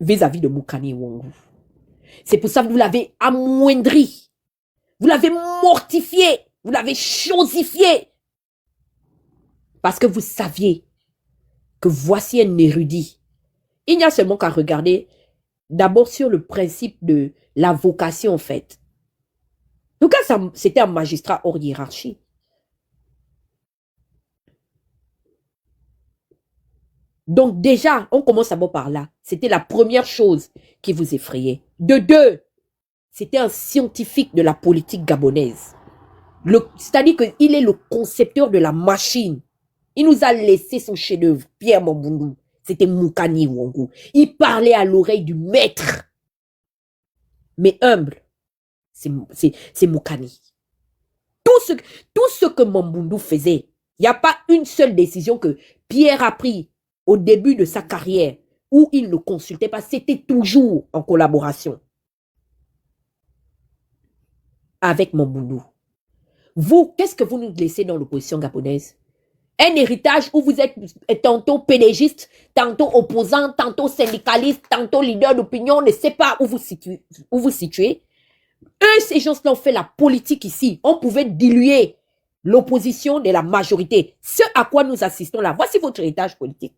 vis-à-vis de Moukani Ouangou. C'est pour ça que vous l'avez amoindri. Vous l'avez mortifié. Vous l'avez chosifié. Parce que vous saviez que voici un érudit. Il n'y a seulement qu'à regarder d'abord sur le principe de la vocation, en fait. Donc, c'était un magistrat hors hiérarchie. Donc, déjà, on commence d'abord par là. C'était la première chose qui vous effrayait. De deux, c'était un scientifique de la politique gabonaise. C'est-à-dire qu'il est le concepteur de la machine. Il nous a laissé son chef-d'œuvre, Pierre Mamboundou. C'était Moukani Ouangou. Il parlait à l'oreille du maître. Mais humble, c'est Moukani. Tout ce que Mamboundou faisait, il n'y a pas une seule décision que Pierre a prise au début de sa carrière où il ne consultait pas. C'était toujours en collaboration avec Mamboundou. Vous, qu'est-ce que vous nous laissez dans l'opposition gabonaise? Un héritage où vous êtes tantôt pédégiste, tantôt opposant, tantôt syndicaliste, tantôt leader d'opinion, on ne sait pas où vous situez. Eux, ces gens-là ont fait la politique ici. On pouvait diluer l'opposition de la majorité. Ce à quoi nous assistons là, voici votre héritage politique.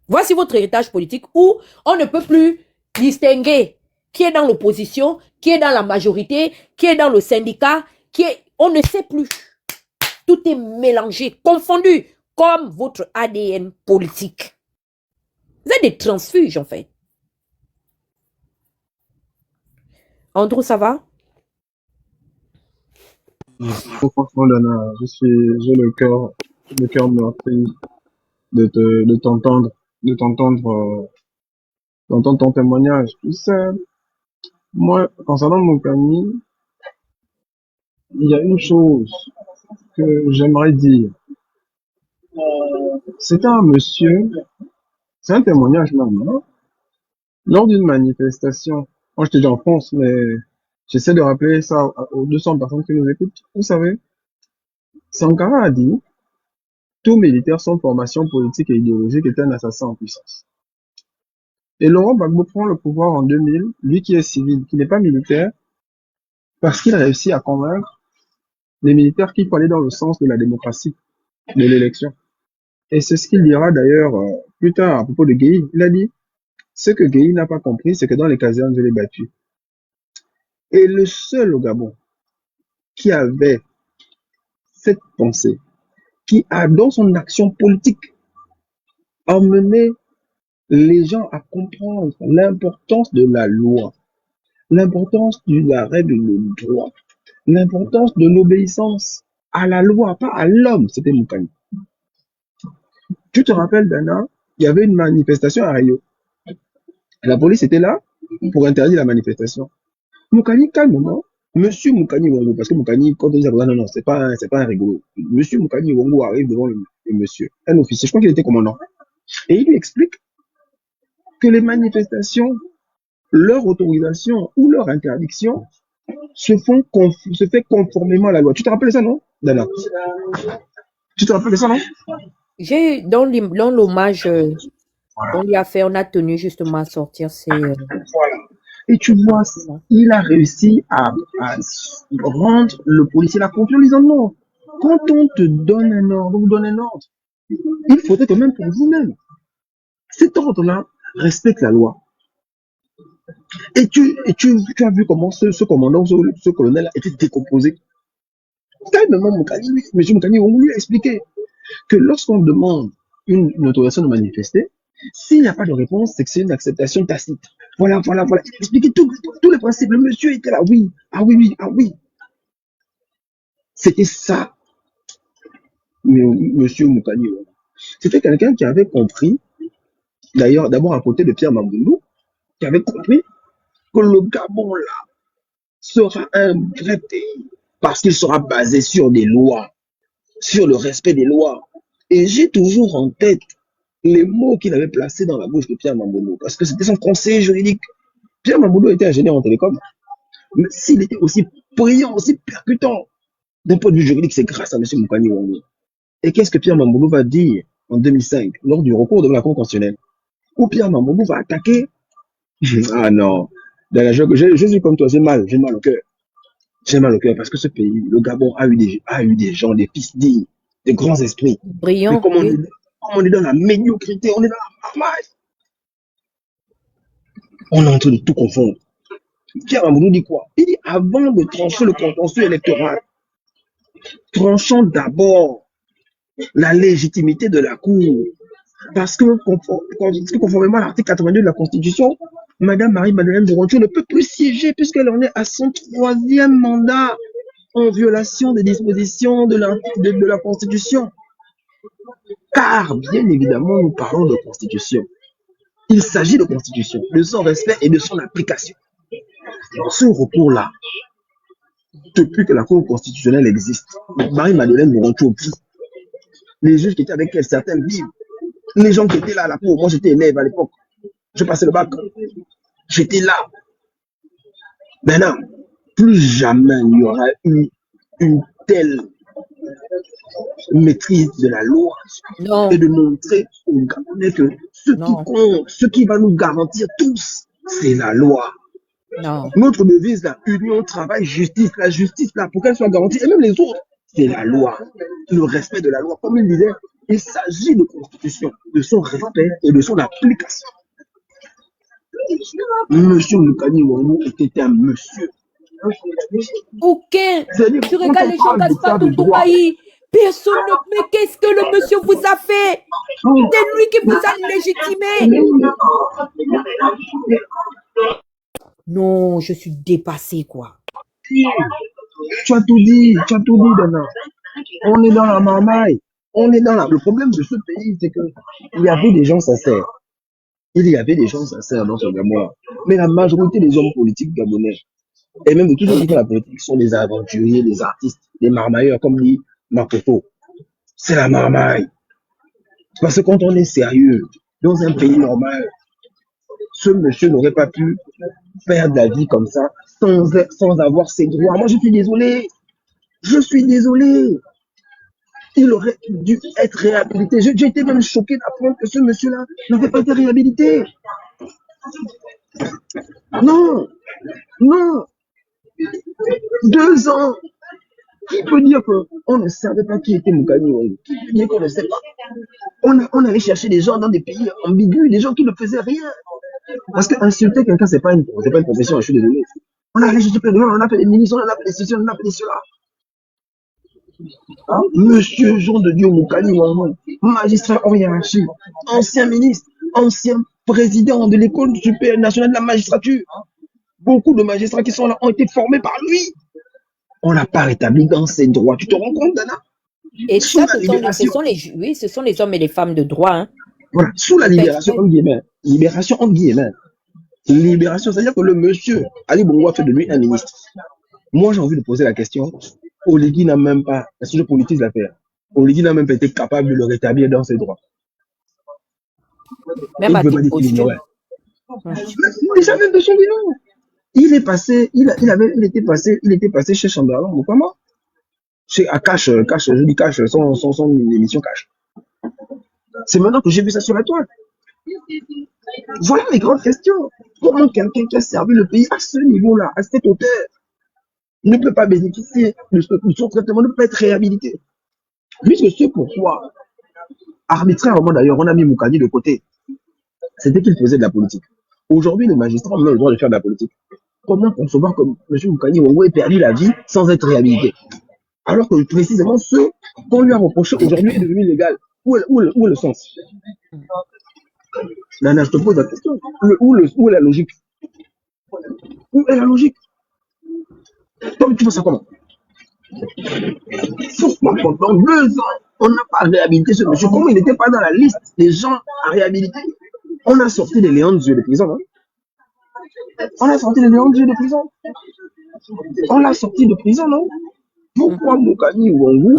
Voici votre héritage politique où on ne peut plus distinguer qui est dans l'opposition, qui est dans la majorité, qui est dans le syndicat, on ne sait plus. Tout est mélangé, confondu, comme votre ADN politique. Vous êtes des transfuges, en fait. Andrew, ça va? Franchement, Dana, j'ai le cœur meurtri de d'entendre ton témoignage. Tu sais, moi, concernant mon famille, il y a une chose que j'aimerais dire. C'était un monsieur, c'est un témoignage même, hein, lors d'une manifestation. Moi, je te dis en France, mais j'essaie de rappeler ça aux 200 personnes qui nous écoutent. Vous savez, Sankara a dit, tout militaire sans formation politique et idéologique est un assassin en puissance. Et Laurent Gbagbo prend le pouvoir en 2000, lui qui est civil, qui n'est pas militaire, parce qu'il a réussi à convaincre les militaires qu'il faut aller dans le sens de la démocratie, de l'élection. Et c'est ce qu'il dira d'ailleurs plus tard à propos de Gueye. Il a dit, ce que Gueye n'a pas compris, c'est que dans les casernes, je l'ai battu. Et le seul au Gabon qui avait cette pensée, qui a dans son action politique emmené les gens à comprendre l'importance de la loi, l'importance de la règle de droit, l'importance de l'obéissance à la loi, pas à l'homme, c'était Moukani. Tu te rappelles, Dana, il y avait une manifestation à Rio. La police était là pour interdire la manifestation. Moukani, calmement, Monsieur Moukani Ouangou, parce que Moukani, quand on dit non, non, c'est pas un rigolo. Monsieur Moukani Ouangou arrive devant le monsieur, un officier, je crois qu'il était commandant. Et il lui explique que les manifestations, leur autorisation ou leur interdiction se fait conformément à la loi. Tu te rappelles ça, non, Dana? Tu te rappelles ça, non? J'ai dans l'hommage qu'on lui a fait, on a tenu justement à sortir ces. Voilà. Et tu vois, il a réussi à rendre le policier la confiance en disant non. Quand on te donne un ordre, on vous donne un ordre, il faut être même pour vous-même. Cet ordre-là respecte la loi. Et tu as vu comment ce commandant, ce colonel était décomposé. Calmement, M. Moukani, on lui a expliqué que lorsqu'on demande une autorisation de manifester, s'il n'y a pas de réponse, c'est que c'est une acceptation tacite. Voilà. Expliquez tous les principes. Le monsieur était là, oui, ah oui. C'était ça, monsieur Moukani. C'était quelqu'un qui avait compris, d'ailleurs, d'abord à côté de Pierre Mamboundou, qui avait compris que le Gabon, là, sera un vrai pays, parce qu'il sera basé sur des lois, sur le respect des lois. Et j'ai toujours en tête les mots qu'il avait placés dans la bouche de Pierre Mamboundou, parce que c'était son conseiller juridique. Pierre Mamboundou était ingénieur en télécom, mais s'il était aussi brillant, aussi percutant d'un point de vue juridique, c'est grâce à M. Moukani Ouangou. Et qu'est-ce que Pierre Mamboundou va dire en 2005, lors du recours de la Cour constitutionnelle? ou Pierre Mamboubou va attaquer. Ah non. Je suis comme toi, j'ai mal au cœur. J'ai mal au cœur parce que ce pays, le Gabon, a eu des gens, des fils dignes, des grands esprits. Mais Brillant, oui. comme on est dans la médiocrité, on est dans la marmaille, on est en train de tout confondre. Pierre Amoudou dit quoi? Il dit avant de trancher le contentieux électoral, tranchons d'abord la légitimité de la Cour. Parce que conformément à l'article 82 de la Constitution, Madame Marie-Madeleine Bourroncho ne peut plus siéger puisqu'elle en est à son 3e mandat en violation des dispositions de la Constitution. Car, bien évidemment, nous parlons de Constitution. Il s'agit de Constitution, de son respect et de son application. Dans ce recours-là, depuis que la Cour constitutionnelle existe, Marie-Madeleine Bourroncho vit. Les juges qui étaient avec elle, certains vivent. Les gens qui étaient là à la Cour, moi j'étais élève à l'époque, je passais le bac, j'étais là. Maintenant, plus jamais il y aura eu une telle maîtrise de la loi Non, et de montrer aux Gabonais que ce qui non, compte, ce qui va nous garantir tous, c'est la loi. non. Notre devise, la union, travail, justice, la justice, là, pour qu'elle soit garantie, et même les autres, c'est la loi, le respect de la loi. Comme il disait, il s'agit de constitution, de son respect et de son application. Monsieur Moukani Wangou était un monsieur. Aucun. C'est-à-dire, Tu quand regardes on les gens parle d'état Gaspard de droit, Toutoumbaï. Personne ne. Mais qu'est-ce que le monsieur vous a fait? C'est lui qui vous a légitimé. Non, je suis dépassée, quoi. tu as tout dit, Dana. On est dans la marmaille. On est dans la... Le problème de ce pays, c'est qu'il y avait des gens sincères. Il y avait des gens sincères dans ce Gabon. Mais la majorité des hommes politiques gabonais, et même de tous ceux qui font la politique, sont des aventuriers, des artistes, des marmailleurs, comme dit Makoto. C'est la marmaille. Parce que quand on est sérieux, dans un pays normal, ce monsieur n'aurait pas pu faire de la vie comme ça sans avoir ses droits. Moi, je suis désolé. Je suis désolé. Il aurait dû être réhabilité. J'ai été même choqué d'apprendre que ce monsieur-là n'avait pas été réhabilité. Non, non. 2 ans. Qui peut dire qu'on ne savait pas qui était Moukani? Qui peut dire qu'on ne sait pas? On allait chercher des gens dans des pays ambigus, des gens qui ne faisaient rien. Parce qu'insulter quelqu'un, c'est pas une profession, je suis désolé. On a allé chercher plein de gens, on a fait des ministres, on a fait des ceci, on a fait des cela. Hein? Monsieur Jean de Dieu Moukani Wangou, magistrat hors hiérarchie, ancien ministre, ancien président de l'école supérieure nationale de la magistrature. Beaucoup de magistrats qui sont là ont été formés par lui. On l'a pas rétabli dans ses droits. Tu te rends compte, Dana? Et Sous ça, la libération. ce sont les hommes et les femmes de droit. Hein. Voilà, sous la libération, entre guillemets. Libération, entre guillemets. Libération, c'est-à-dire que le monsieur Ali Bongo a fait de lui un ministre. Moi, j'ai envie de poser la question. Oligui n'a même pas, est-ce que je politise l'affaire? Oligui n'a même pas été capable de le rétablir dans ses droits. Même à Il ne peut titre pas dire qu'il ignorait. posthume. Déjà, même de son bilan. Il est passé, il était passé chez Chamberlain, comment? Chez Cash, je dis Cash, son émission Cash. C'est maintenant que j'ai vu ça sur la toile. Voilà mes grandes questions. Comment quelqu'un qui a servi le pays à ce niveau-là, à cette hauteur, ne peut pas bénéficier de son traitement, ne peut pas être réhabilité? Puisque c'est pourquoi, arbitrairement d'ailleurs, on a mis Moukadi de côté. C'était qu'il faisait de la politique. Aujourd'hui, les magistrats ont le droit de faire de la politique. Comment concevoir que M. Moukadi ait perdu la vie sans être réhabilité? Alors que précisément ce qu'on lui a reproché aujourd'hui est devenu légal. Où est le sens? Nana, je te pose la question. Où est la logique? Où est la logique? Toi, tu vois ça comment? Pourquoi pendant 2 ans, on n'a pas réhabilité ce monsieur? Comment il n'était pas dans la liste des gens à réhabiliter? On a sorti les Léons de prison. Hein? On a sorti les Léons de prison. On l'a sorti de prison, non? Pourquoi Moukani Wangou,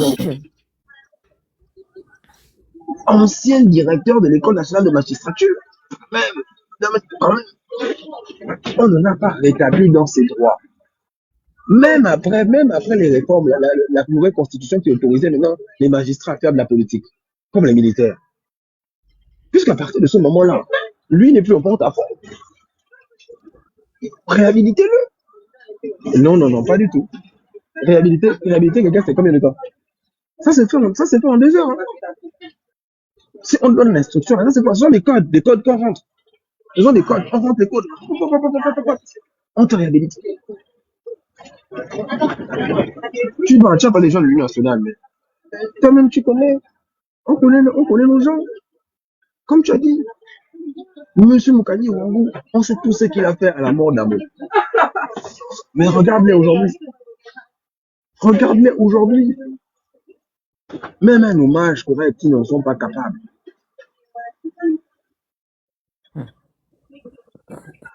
ancien directeur de l'école nationale de magistrature, quand même, on ne l'a pas rétabli dans ses droits? Même après les réformes, la nouvelle constitution qui autorisait maintenant les magistrats à faire de la politique, comme les militaires. Puisqu'à partir de ce moment-là, Lui n'est plus au porte-à-faux. Réhabilitez-le. Non, non, non, pas du tout. Réhabiliter quelqu'un, c'est combien de temps? Ça, c'est fait en 2 heures. Hein. Si on donne l'instruction, ça, c'est pas ce sont des codes qu'on rentre. Ils ont des codes, on rentre les codes. On te réhabilite. Tu as pas les gens de l'Union nationale, mais toi-même, tu connais, on connaît nos gens. Comme tu as dit, Monsieur Moukani Ouangou, on sait tout ce qu'il a fait à la mort d'Amo. Mais regarde-les aujourd'hui. Regarde-les aujourd'hui. Même un hommage correct, ils n'en sont pas capables.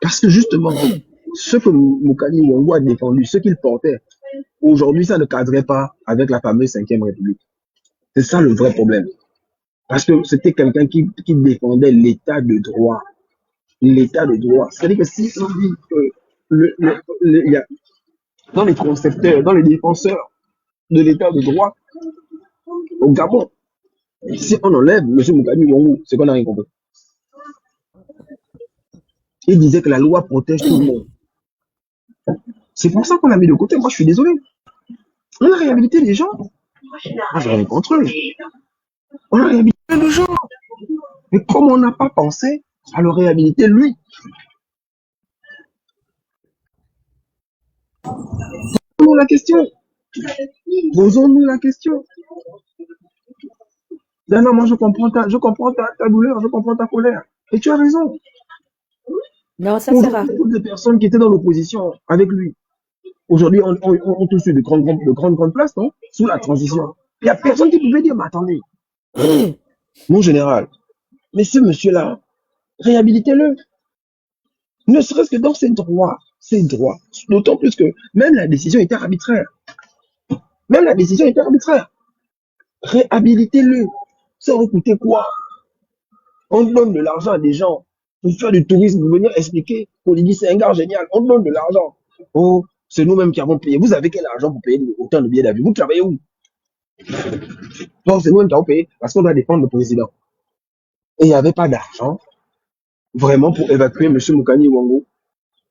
Parce que justement, ce que Moukani Ouangou a défendu, ce qu'il portait, aujourd'hui, ça ne cadrait pas avec la fameuse 5e République. C'est ça le vrai problème. Parce que c'était quelqu'un qui défendait l'état de droit. L'état de droit. C'est-à-dire que si on dit que y a, dans les concepteurs, dans les défenseurs de l'état de droit au Gabon, si on enlève M. Moukani Ouangou, c'est qu'on n'a rien compris. Il disait que la loi protège tout le monde. C'est pour ça qu'on l'a mis de côté. Moi, je suis désolé. On a réhabilité les gens. Moi, j'ai rien contre eux. On a réhabilité les gens. Mais comme on n'a pas pensé à le réhabiliter lui, posons-nous la question. Posons-nous la question. Non, moi, je comprends ta douleur, je comprends ta colère. Et tu as raison. Non, ça c'est rare. Toutes les personnes qui étaient dans l'opposition avec lui, aujourd'hui, on tous eu de grandes places, non? Sous la transition. Il n'y a personne qui pouvait dire, mais attendez, mon général, mais ce monsieur-là, réhabilitez-le. Ne serait-ce que dans ses droits. Ses droits. D'autant plus que même la décision était arbitraire. Même la décision était arbitraire. Réhabilitez-le. Ça aurait coûté quoi? On donne de l'argent à des gens pour faire du tourisme, pour venir expliquer qu'Olivier c'est un gars génial. On donne de l'argent. Oh, c'est nous-mêmes qui avons payé. Vous avez quel argent pour payer autant de billets d'avion? Vous travaillez où? Donc c'est nous-mêmes qui avons payé parce qu'on doit défendre le président. Et il n'y avait pas d'argent vraiment pour évacuer M. Moukani Ouangou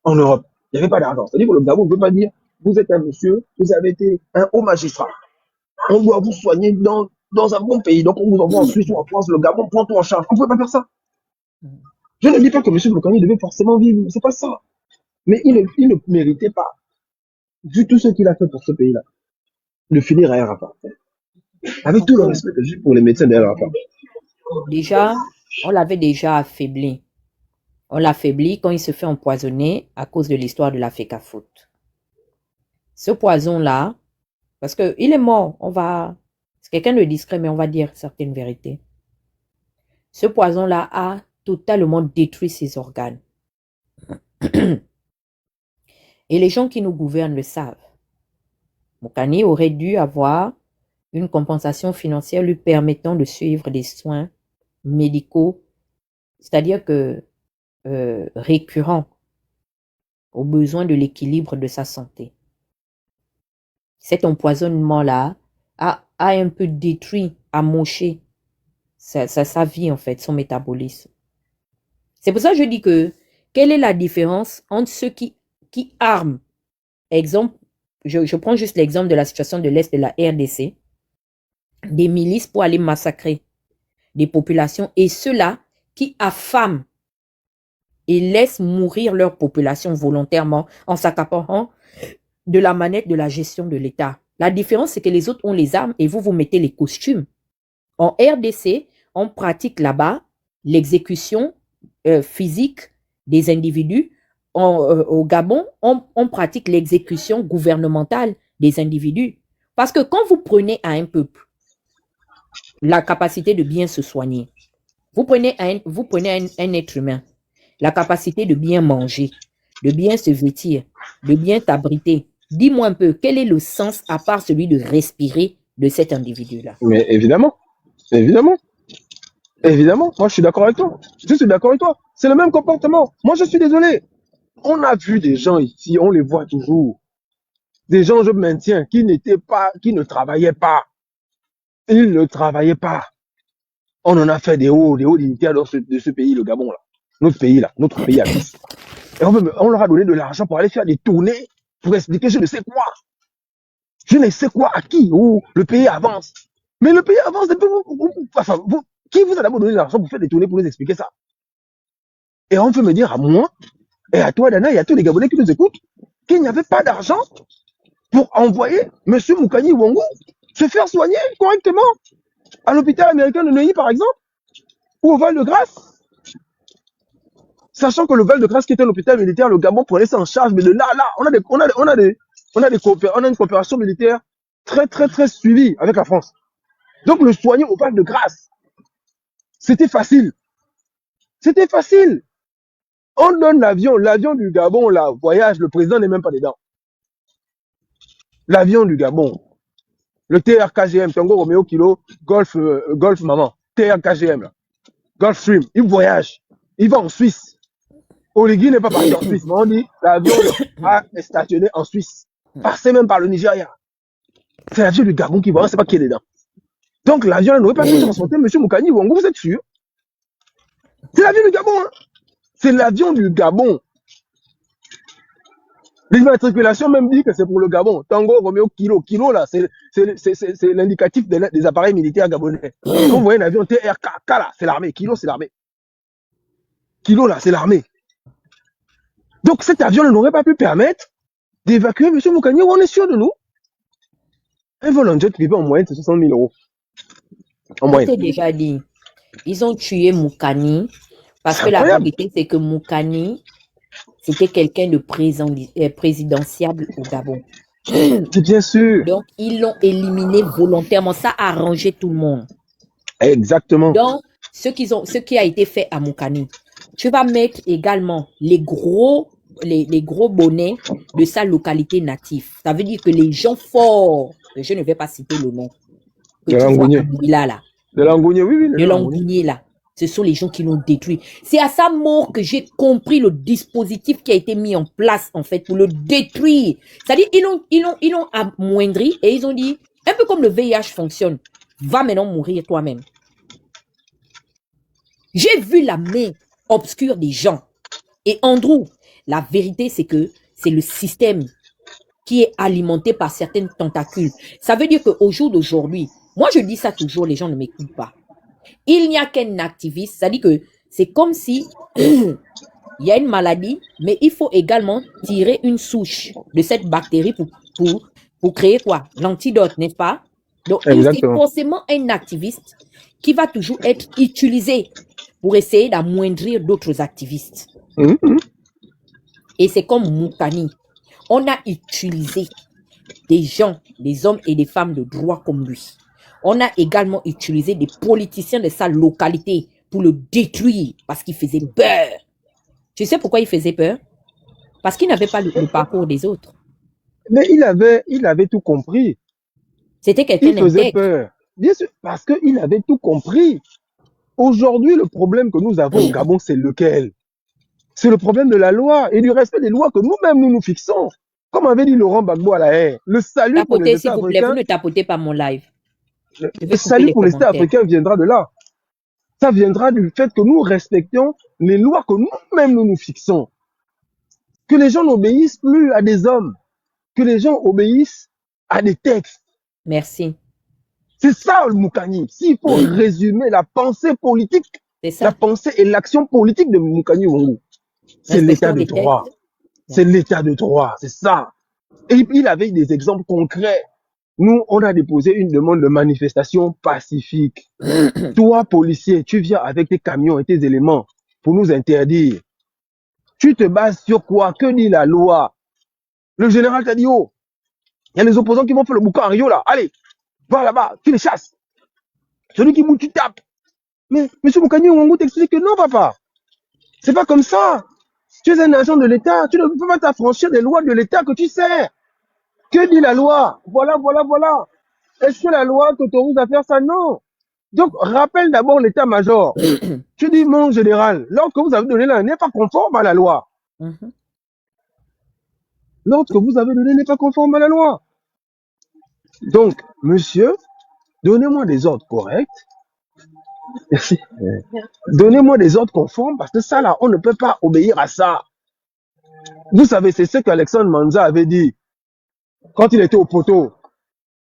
en Europe. Il n'y avait pas d'argent. C'est-à-dire que le Gabon ne peut pas dire, vous êtes un monsieur, vous avez été un haut magistrat. On doit vous soigner dans un bon pays. Donc on vous envoie en Suisse ou en France, le Gabon prend tout en charge. On ne pouvait pas faire ça. Je ne dis pas que M. Moukani devait forcément vivre, c'est pas ça. Mais il ne méritait pas, vu tout ce qu'il a fait pour ce pays-là, de finir à Rafah. Avec tout le respect que j'ai pour les médecins de Rafah. Déjà, on l'avait déjà affaibli. On l'affaiblit quand il se fait empoisonner à cause de l'histoire de la FECAFOOT. Ce poison-là, parce qu'il est mort, c'est quelqu'un de discret, mais on va dire certaines vérités. Ce poison-là a totalement détruit ses organes. Et les gens qui nous gouvernent le savent. Moukani aurait dû avoir une compensation financière lui permettant de suivre des soins médicaux, c'est-à-dire que récurrents aux besoins de l'équilibre de sa santé. Cet empoisonnement-là a un peu détruit, amoché sa vie en fait, son métabolisme. C'est pour ça que je dis que quelle est la différence entre ceux qui arment, exemple, je prends juste l'exemple de la situation de l'Est de la RDC, des milices pour aller massacrer des populations et ceux-là qui affament et laissent mourir leur population volontairement en s'accaparant de la manette de la gestion de l'État. La différence, c'est que les autres ont les armes et vous mettez les costumes. En RDC, on pratique là-bas l'exécution physique des individus. Au Gabon, on pratique l'exécution gouvernementale des individus. Parce que quand vous prenez à un peuple la capacité de bien se soigner, vous prenez un être humain, la capacité de bien manger, de bien se vêtir, de bien t'abriter. Dis-moi un peu, quel est le sens à part celui de respirer de cet individu-là? Mais évidemment, moi je suis d'accord avec toi. C'est le même comportement. Moi je suis désolé. On a vu des gens ici, on les voit toujours. Des gens, je maintiens, qui ne travaillaient pas. Ils ne travaillaient pas. On en a fait des hauts dignitaires de ce pays, le Gabon, là. notre pays là, notre pays à tous. Et on leur a donné de l'argent pour aller faire des tournées, pour expliquer je ne sais quoi. Je ne sais quoi à qui, où le pays avance. Mais le pays avance depuis qui vous a d'abord donné de l'argent pour faire des tournées pour nous expliquer ça? Et on peut me dire à moi, et à toi Dana, et à tous les Gabonais qui nous écoutent, qu'il n'y avait pas d'argent pour envoyer M. Moukani Ouangou se faire soigner correctement à l'hôpital américain de Neuilly, par exemple, ou au Val-de-Grâce. Sachant que le Val-de-Grâce, qui était un hôpital militaire, le Gabon prenait ça en charge, mais de là, on a une coopération militaire très suivie avec la France. Donc, le soigner au Val-de-Grâce, c'était facile. C'était facile. On donne l'avion du Gabon, là, voyage, le président n'est même pas dedans. L'avion du Gabon, le TRKGM, Tango Romeo Kilo, Golf Maman, TRKGM, là, Gulf Stream, il voyage, il va en Suisse. Oligui n'est pas parti en Suisse, mais on dit l'avion est stationné en Suisse, passé même par le Nigeria. C'est l'avion du Gabon qui voyage, on ne sait pas qui est dedans. Donc l'avion n'aurait pas pu transporter M. Moukani Ouangou, vous êtes sûr? C'est l'avion du Gabon, hein? C'est l'avion du Gabon. L'immatriculation même dit que c'est pour le Gabon. Tango Romeo Kilo. Kilo, là, c'est l'indicatif des appareils militaires gabonais. Quand vous voyez un avion TRK, là, c'est l'armée. Kilo, c'est l'armée. Kilo, là, c'est l'armée. Donc cet avion n'aurait pas pu permettre d'évacuer M. Moukani, on est sûr de nous. Un vol en jet privé en moyenne, c'est 60 000 euros. En moyenne. Je t'ai déjà dit, ils ont tué Moukani parce que la vérité, c'est que Moukani, c'était quelqu'un de présidentiable au Gabon. C'est bien sûr. Donc, ils l'ont éliminé volontairement. Ça a arrangé tout le monde. Exactement. Donc, ce qui a été fait à Moukani, tu vas mettre également les gros bonnets de sa localité native. Ça veut dire que les gens forts, je ne vais pas citer le nom, que de Langounier. De Langounier, oui. De Langounier, là. Ce sont les gens qui l'ont détruit. C'est à sa mort que j'ai compris le dispositif qui a été mis en place, en fait, pour le détruire. C'est-à-dire, ils l'ont amoindri et ils ont dit, un peu comme le VIH fonctionne, va maintenant mourir toi-même. J'ai vu la main obscure des gens. Et Andrew, la vérité, c'est que c'est le système qui est alimenté par certaines tentacules. Ça veut dire qu'au jour d'aujourd'hui, moi je dis ça toujours, les gens ne m'écoutent pas. Il n'y a qu'un activiste, c'est-à-dire que c'est comme si il y a une maladie, mais il faut également tirer une souche de cette bactérie pour créer quoi? L'antidote, n'est-ce pas? Donc, c'est forcément un activiste qui va toujours être utilisé pour essayer d'amoindrir d'autres activistes. Et c'est comme Moukani. On a utilisé des gens, des hommes et des femmes de droit comme lui. On a également utilisé des politiciens de sa localité pour le détruire parce qu'il faisait peur. Tu sais pourquoi il faisait peur? Parce qu'il n'avait pas le parcours des autres. Mais il avait tout compris. C'était quelqu'un d'intègre. Il faisait peur. Bien sûr, parce qu'il avait tout compris. Aujourd'hui, le problème que nous avons au Gabon, c'est lequel? C'est le problème de la loi et du respect des lois que nous-mêmes nous fixons. Comme avait dit Laurent Gbagbo à la haie, le salut pour les États africains. Vous ne tapotez pas mon live. Le salut pour les États africains viendra de là. Ça viendra du fait que nous respections les lois que nous-mêmes nous fixons. Que les gens n'obéissent plus à des hommes. Que les gens obéissent à des textes. Merci. C'est ça le Moukani. S'il faut résumer la pensée politique, la pensée et l'action politique de Moukani Ouangou, c'est l'état de droit. C'est l'état de droit, c'est ça. Et il avait des exemples concrets. Nous, on a déposé une demande de manifestation pacifique. Toi, policier, tu viens avec tes camions et tes éléments pour nous interdire. Tu te bases sur quoi? Que dit la loi? Le général t'a dit, oh, il y a les opposants qui vont faire le boucan à Rio là. Allez, va là-bas, tu les chasses. Celui qui bouge, tu tapes. Mais M. Moukani Ouangou t'explique que non, papa. C'est pas comme ça. Tu es un agent de l'État. Tu ne peux pas t'affranchir des lois de l'État que tu sais. Que dit la loi? Voilà. Est-ce que la loi t'autorise à faire ça? Non. Donc, rappelle d'abord l'état-major. Tu dis, mon général, l'ordre que vous avez donné là n'est pas conforme à la loi. L'ordre que vous avez donné n'est pas conforme à la loi. Donc, monsieur, donnez-moi des ordres corrects. Donnez-moi des ordres conformes parce que ça là, on ne peut pas obéir à ça. Vous savez, c'est ce qu'Alexandre Manza avait dit quand il était au poteau.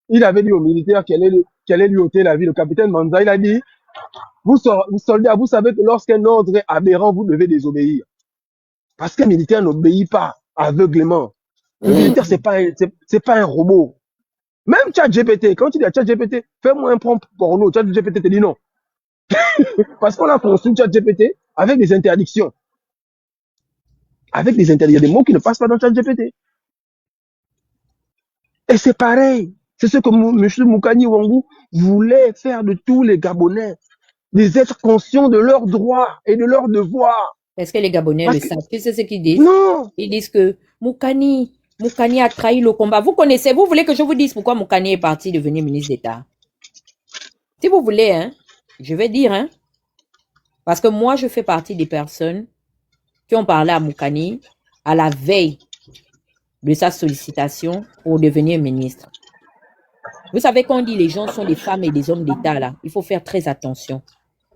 Il avait dit aux militaires qu'elle allait lui ôter la vie. Le capitaine Manza, il a dit, vous soldats, vous savez que lorsqu'un ordre est aberrant, vous devez désobéir. Parce qu'un militaire n'obéit pas aveuglément. Le militaire, c'est pas un robot. Même ChatGPT, quand tu dis à ChatGPT, fais-moi un prompt porno, ChatGPT te dit non. Parce qu'on a construit ChatGPT avec des interdictions. Avec des interdictions. Il y a des mots qui ne passent pas dans ChatGPT. Et c'est pareil. C'est ce que M. Moukani Ouangou voulait faire de tous les Gabonais. Des êtres conscients de leurs droits et de leurs devoirs. Est-ce que les Gabonais le savent? Tu sais ce qu'ils disent? Non. Ils disent que Moukani a trahi le combat. Vous connaissez, vous voulez que je vous dise pourquoi Moukani est parti devenir ministre d'État? Si vous voulez, hein, je vais dire, hein, parce que moi, je fais partie des personnes qui ont parlé à Moukani à la veille de sa sollicitation pour devenir ministre. Vous savez, quand on dit les gens sont des femmes et des hommes d'État, là, il faut faire très attention.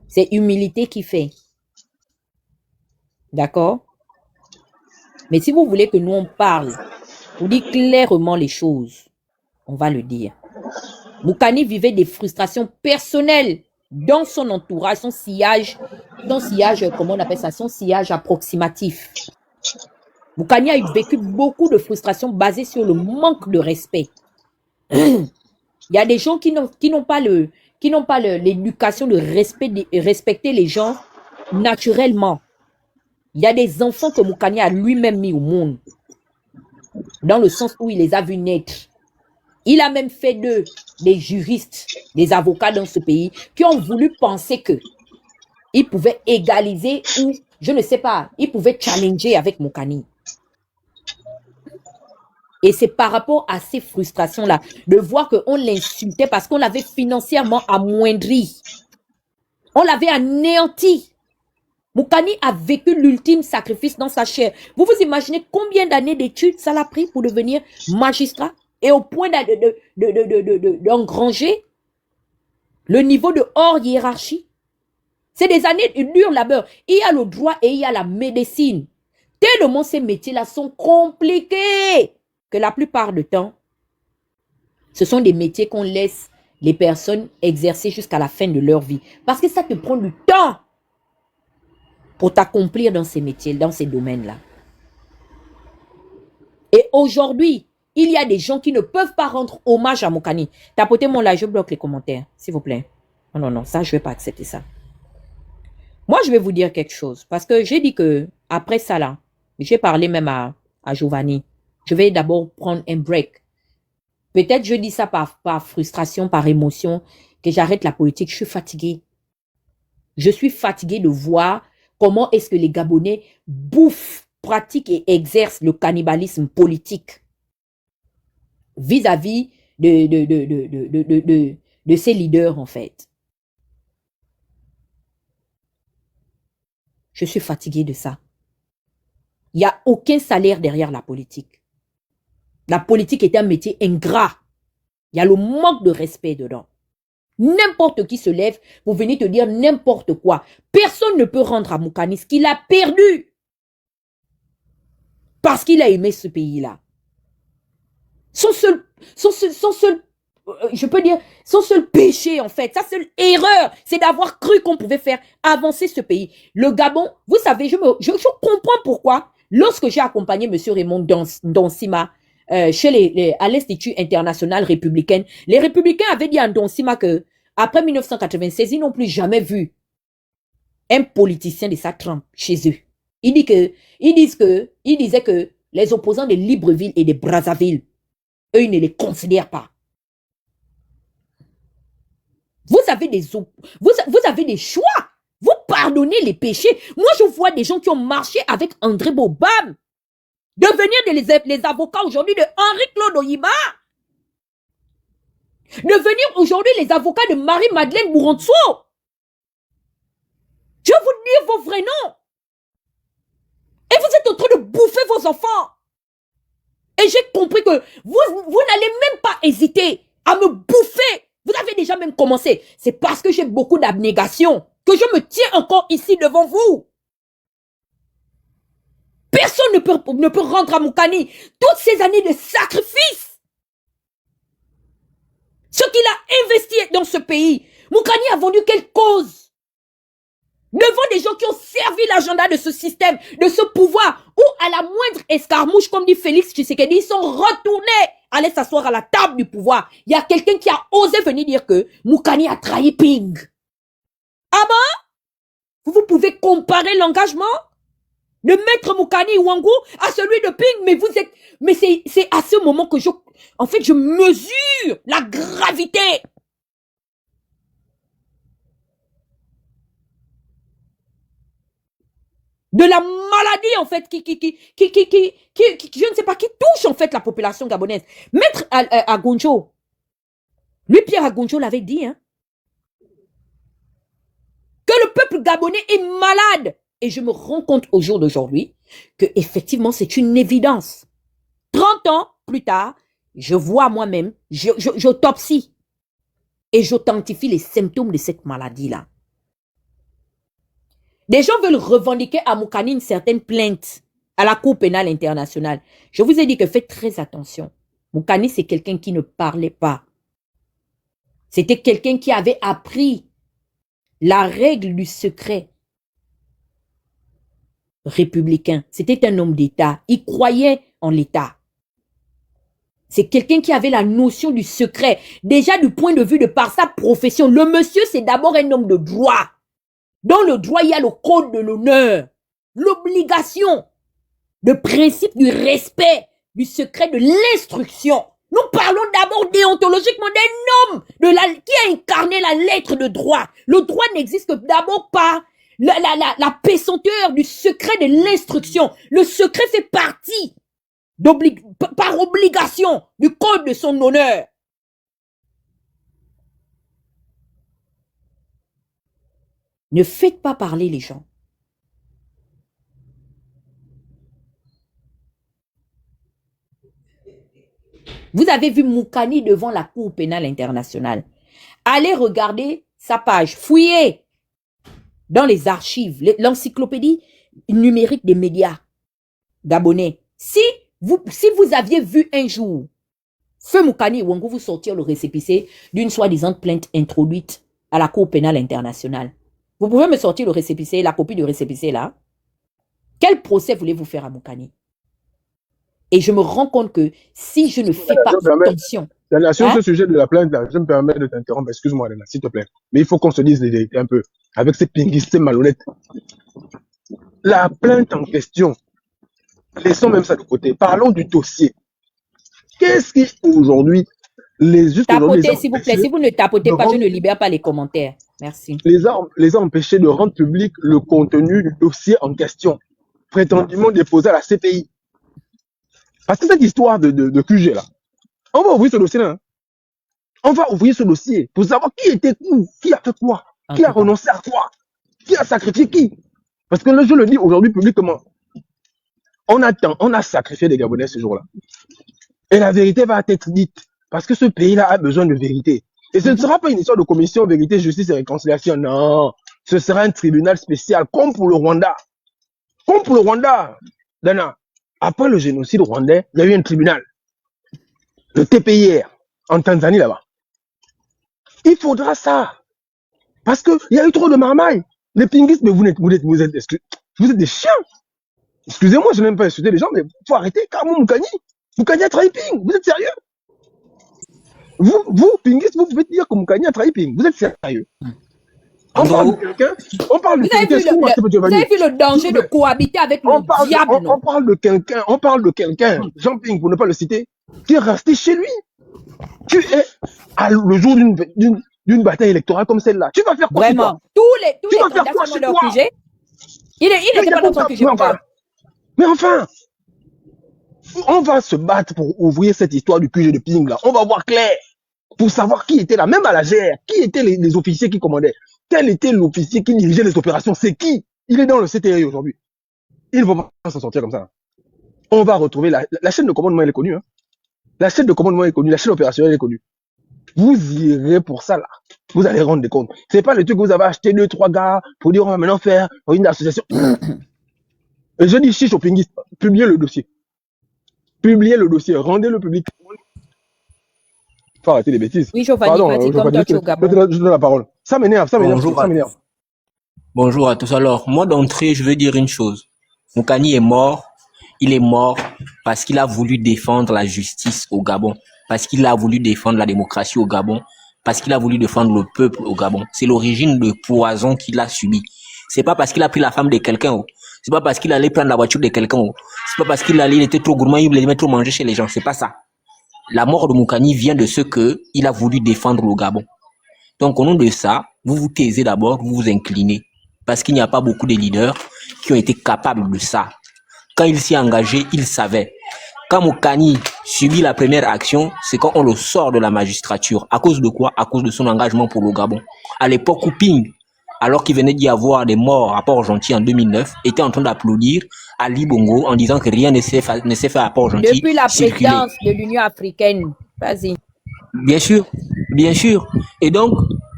C'est humilité qui fait. D'accord? Mais si vous voulez que nous, on parle, on dit clairement les choses, on va le dire. Moukani vivait des frustrations personnelles dans son entourage, son sillage, comment on appelle ça, son sillage approximatif. Moukani a vécu beaucoup de frustrations basées sur le manque de respect. Il y a des gens qui n'ont pas l'éducation de respecter les gens naturellement. Il y a des enfants que Moukani a lui-même mis au monde, dans le sens où il les a vus naître. Il a même fait d'eux des juristes, des avocats dans ce pays, qui ont voulu penser que ils pouvaient égaliser ou, je ne sais pas, ils pouvaient challenger avec Moukani. Et c'est par rapport à ces frustrations-là, de voir qu'on l'insultait parce qu'on l'avait financièrement amoindri. On l'avait anéanti. Moukani a vécu l'ultime sacrifice dans sa chair. Vous vous imaginez combien d'années d'études ça l'a pris pour devenir magistrat et au point d'engranger le niveau de hors hiérarchie? C'est des années de dur labeur. Il y a le droit et il y a la médecine. Tellement ces métiers-là sont compliqués que la plupart du temps, ce sont des métiers qu'on laisse les personnes exercer jusqu'à la fin de leur vie. Parce que ça te prend du temps pour t'accomplir dans ces métiers, dans ces domaines-là. Et aujourd'hui, il y a des gens qui ne peuvent pas rendre hommage à Moukani. Tapotez mon like, je bloque les commentaires, s'il vous plaît. Non, ça, je ne vais pas accepter ça. Moi, je vais vous dire quelque chose. Parce que j'ai dit que, après ça, là, j'ai parlé même à Giovanni. Je vais d'abord prendre un break. Peut-être je dis ça par frustration, par émotion, que j'arrête la politique. Je suis fatiguée. Je suis fatiguée de voir comment est-ce que les Gabonais bouffent, pratiquent et exercent le cannibalisme politique vis-à-vis de ces leaders, en fait. Je suis fatiguée de ça. Il n'y a aucun salaire derrière la politique. La politique est un métier ingrat. Il y a le manque de respect dedans. N'importe qui se lève pour venir te dire n'importe quoi. Personne ne peut rendre à Moukani ce qu'il a perdu. Parce qu'il a aimé ce pays-là. Son seul, je peux dire, son seul péché en fait, sa seule erreur, c'est d'avoir cru qu'on pouvait faire avancer ce pays. Le Gabon, vous savez, je comprends pourquoi, lorsque j'ai accompagné M. Raymond Donsima, à l'Institut international républicain, les républicains avaient dit à Donsima que après 1996, ils n'ont plus jamais vu un politicien de sa trempe chez eux. Ils disaient que les opposants de Libreville et de Brazzaville, eux, ils ne les considèrent pas. Vous avez des choix. Vous pardonnez les péchés. Moi, je vois des gens qui ont marché avec André Bobam devenir les avocats aujourd'hui de Henri-Claude Oyiba. Devenir aujourd'hui les avocats de Marie-Madeleine Bourantzou. Je vais vous dire vos vrais noms. Et vous êtes en train de bouffer vos enfants. Et j'ai compris que vous n'allez même pas hésiter à me bouffer. Vous avez déjà même commencé. C'est parce que j'ai beaucoup d'abnégation. que je me tiens encore ici devant vous. Personne ne peut rendre à Moukani toutes ces années de sacrifice. Ce qu'il a investi dans ce pays. Moukani a vendu quelle cause? Devant des gens qui ont servi l'agenda de ce système, de ce pouvoir, ou à la moindre escarmouche, comme dit Félix Tshisekedi, ils sont retournés, aller s'asseoir à la table du pouvoir. Il y a quelqu'un qui a osé venir dire que Moukani a trahi Ping. Ah bon? Vous pouvez comparer l'engagement de Maître Moukani Ouangou à celui de Ping, mais vous êtes, mais c'est à ce moment que je mesure la gravité. De la maladie, en fait, qui, je ne sais pas, qui touche, en fait, la population gabonaise. Maître Agonjo, lui, Pierre Agonjo l'avait dit, hein, que le peuple gabonais est malade. Et je me rends compte au jour d'aujourd'hui que, effectivement, c'est une évidence. 30 ans plus tard, je vois moi-même, j'autopsie et j'authentifie les symptômes de cette maladie-là. Des gens veulent revendiquer à Moukani une certaine plainte à la Cour pénale internationale. Je vous ai dit que faites très attention. Moukani, c'est quelqu'un qui ne parlait pas. C'était quelqu'un qui avait appris la règle du secret républicain. C'était un homme d'État. Il croyait en l'État. C'est quelqu'un qui avait la notion du secret. Déjà du point de vue de par sa profession. Le monsieur, c'est d'abord un homme de droit. Dans le droit, il y a le code de l'honneur, l'obligation, le principe du respect, du secret de l'instruction. Nous parlons d'abord déontologiquement d'un homme qui a incarné la lettre de droit. Le droit n'existe d'abord pas la pesanteur du secret de l'instruction. Le secret fait partie, par obligation, du code de son honneur. Ne faites pas parler les gens. Vous avez vu Moukani devant la Cour pénale internationale. Allez regarder sa page. Fouillez dans les archives, l'encyclopédie numérique des médias gabonais. Si vous aviez vu un jour Feu Moukani Ouangou vous sortir le récépissé d'une soi-disant plainte introduite à la Cour pénale internationale. Vous pouvez me sortir le récépissé, la copie du récépissé là? Quel procès voulez-vous faire à Moukani? Et je me rends compte que si je ne fais pas attention... Sur ce sujet de la plainte, là, je me permets de t'interrompre, excuse-moi, Léna, s'il te plaît. Mais il faut qu'on se dise les vérités un peu. Avec ces pinguistes malhonnêtes. La plainte en question, laissons même ça de côté. Parlons du dossier. Qu'est-ce qui, aujourd'hui, tapotez, s'il vous plaît. Si vous ne tapotez pas, je ne libère pas les commentaires. Merci. Les a empêchés de rendre public le contenu du dossier en question, prétendument déposé à la CPI. Parce que cette histoire de QG, là, on va ouvrir ce dossier-là. Hein. On va ouvrir ce dossier pour savoir qui était qui a fait quoi, qui a renoncé à quoi, qui a sacrifié qui. Parce que là, je le dis aujourd'hui publiquement. On a sacrifié des Gabonais ce jour-là. Et la vérité va être dite. Parce que ce pays-là a besoin de vérité. Et ce ne sera pas une histoire de commission vérité, justice et réconciliation. Non. Ce sera un tribunal spécial, comme pour le Rwanda. Comme pour le Rwanda, Dana. Après le génocide rwandais, il y a eu un tribunal. Le TPIR, en Tanzanie, là-bas. Il faudra ça. Parce qu'il y a eu trop de marmailles. Les pinguistes, mais vous êtes des chiens. Excusez-moi, je n'aime pas insulter les gens, mais il faut arrêter. Carrément, Moukani a trahi Ping. Vous êtes sérieux? Vous, pinguistes, vous pouvez dire que Moukani a trahi Ping. Vous êtes sérieux? On parle de quelqu'un. On parle de quelqu'un. Vous avez vu le danger de cohabiter avec le diable? On parle de quelqu'un, Jean Ping, pour ne pas le citer, qui est resté chez lui. Tu es le jour d'une bataille électorale comme celle-là. Tu vas faire quoi? Vraiment. Tous les candidats sont dans leur QG. Il n'était pas dans son QG. Mais enfin, on va se battre pour ouvrir cette histoire du QG de Ping là. On va voir clair pour savoir qui était là, même à la GR, qui étaient les officiers qui commandaient. Quel était l'officier qui dirigeait les opérations? C'est qui? Il est dans le CTI aujourd'hui. Il ne va pas s'en sortir comme ça. On va retrouver la chaîne de commandement, elle est connue. Hein. La chaîne de commandement est connue, la chaîne opérationnelle est connue. Vous irez pour ça là. Vous allez rendre des comptes. C'est pas le truc que vous avez acheté 2-3 gars pour dire on va maintenant faire une association. Et je dis chiche au pinguiste, publiez le dossier. Publiez le dossier, rendez-le public. Faut arrêter les bêtises. Oui, Giovanni, Pardon, vas-y, comme toi, tu es au Gabon. je donne la parole. Ça m'énerve, ça m'énerve. Bonjour à tous. Alors, moi d'entrée, je veux dire une chose. Moukani est mort. Il est mort parce qu'il a voulu défendre la justice au Gabon, parce qu'il a voulu défendre la démocratie au Gabon, parce qu'il a voulu défendre le peuple au Gabon. C'est l'origine de poison qu'il a subi. C'est pas parce qu'il a pris la femme de quelqu'un. C'est pas parce qu'il allait prendre la voiture de quelqu'un. C'est pas parce il était trop gourmand, il voulait mettre trop manger chez les gens. C'est pas ça. La mort de Moukani vient de ce que il a voulu défendre le Gabon. Donc, au nom de ça, vous vous taisez d'abord, vous vous inclinez. Parce qu'il n'y a pas beaucoup de leaders qui ont été capables de ça. Quand il s'y est engagé, il savait. Quand Moukani subit la première action, c'est quand on le sort de la magistrature. À cause de quoi? À cause de son engagement pour le Gabon. À l'époque où Ping, alors qu'il venait d'y avoir des morts à Port-Gentil en 2009, était en train d'applaudir Ali Bongo en disant que rien ne s'est fait à Port-Gentil. Depuis la présidence de l'Union africaine. Vas-y. Bien sûr, bien sûr. Et donc,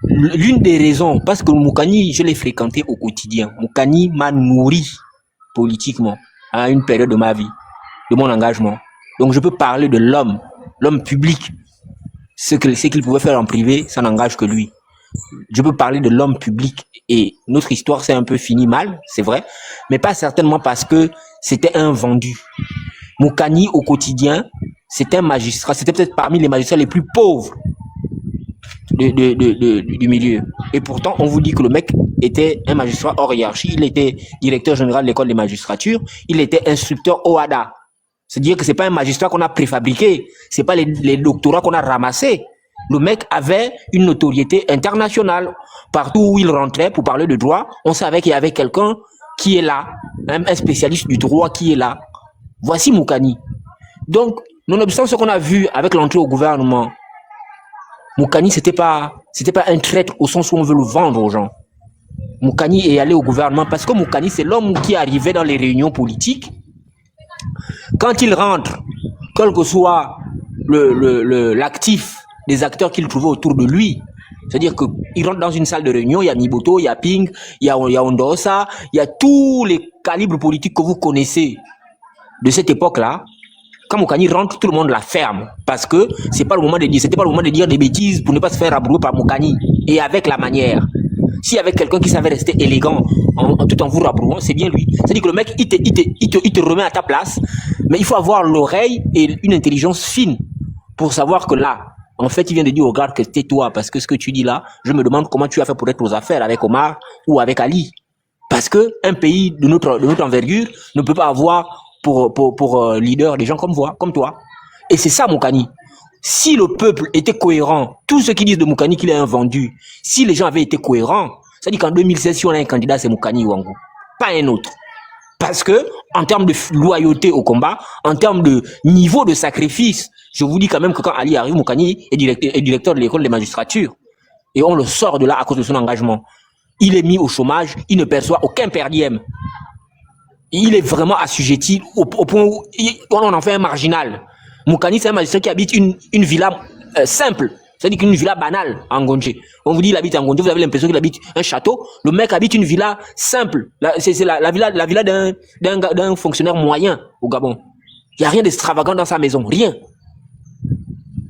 l'une des raisons, parce que Moukani, je l'ai fréquenté au quotidien. Moukani m'a nourri politiquement à une période de ma vie, de mon engagement. Donc, je peux parler de l'homme public. Ce qu'il pouvait faire en privé, ça n'engage que lui. Je peux parler de l'homme public. Et notre histoire s'est un peu finie mal, c'est vrai, mais pas certainement parce que c'était un vendu. Moukani, au quotidien, c'était un magistrat, c'était peut-être parmi les magistrats les plus pauvres du milieu. Et pourtant, on vous dit que le mec était un magistrat hors hiérarchie, il était directeur général de l'école des magistratures, il était instructeur OADA. C'est-à-dire que c'est pas un magistrat qu'on a préfabriqué, c'est pas les doctorats qu'on a ramassés. Le mec avait une notoriété internationale. Partout où il rentrait pour parler de droit, on savait qu'il y avait quelqu'un qui est là, un spécialiste du droit qui est là. Voici Moukani. Donc, nonobstant ce qu'on a vu avec l'entrée au gouvernement, Moukani, c'était pas un traître au sens où on veut le vendre aux gens. Moukani est allé au gouvernement parce que Moukani, c'est l'homme qui arrivait dans les réunions politiques. Quand il rentre, quel que soit l'actif des acteurs qu'il trouvait autour de lui, c'est-à-dire qu'il rentre dans une salle de réunion, il y a Niboto, il y a Ping, il y a Ondosa, il y a tous les calibres politiques que vous connaissez de cette époque-là. Quand Moukani rentre, tout le monde la ferme parce que c'était pas le moment de dire des bêtises pour ne pas se faire abrouer par Moukani et avec la manière. S'il y avait quelqu'un qui savait rester élégant tout en vous rabrouant, c'est bien lui. C'est-à-dire que le mec, il te remet à ta place, mais il faut avoir l'oreille et une intelligence fine pour savoir que là, en fait, il vient de dire au gars que tais-toi parce que ce que tu dis là, je me demande comment tu as fait pour être aux affaires avec Omar ou avec Ali. Parce que un pays de notre envergure ne peut pas avoir pour leader des gens comme toi. Et c'est ça, Moukani. Si le peuple était cohérent, tous ceux qui disent de Moukani qu'il est un vendu, si les gens avaient été cohérents, ça dit qu'en 2016, si on a un candidat, c'est Moukani Ouangou, pas un autre. Parce que, en termes de loyauté au combat, en termes de niveau de sacrifice, je vous dis quand même que quand Ali arrive, Moukani est directeur de l'école des magistratures. Et on le sort de là à cause de son engagement. Il est mis au chômage, il ne perçoit aucun perdième. Il est vraiment assujetti au point où on en fait un marginal. Moukani, c'est un magistrat qui habite une villa simple. C'est-à-dire qu'une villa banale en Ngondje. On vous dit qu'il habite en Ngondje, vous avez l'impression qu'il habite un château. Le mec habite une villa simple. C'est la villa d'un fonctionnaire moyen au Gabon. Il n'y a rien d'extravagant dans sa maison, rien.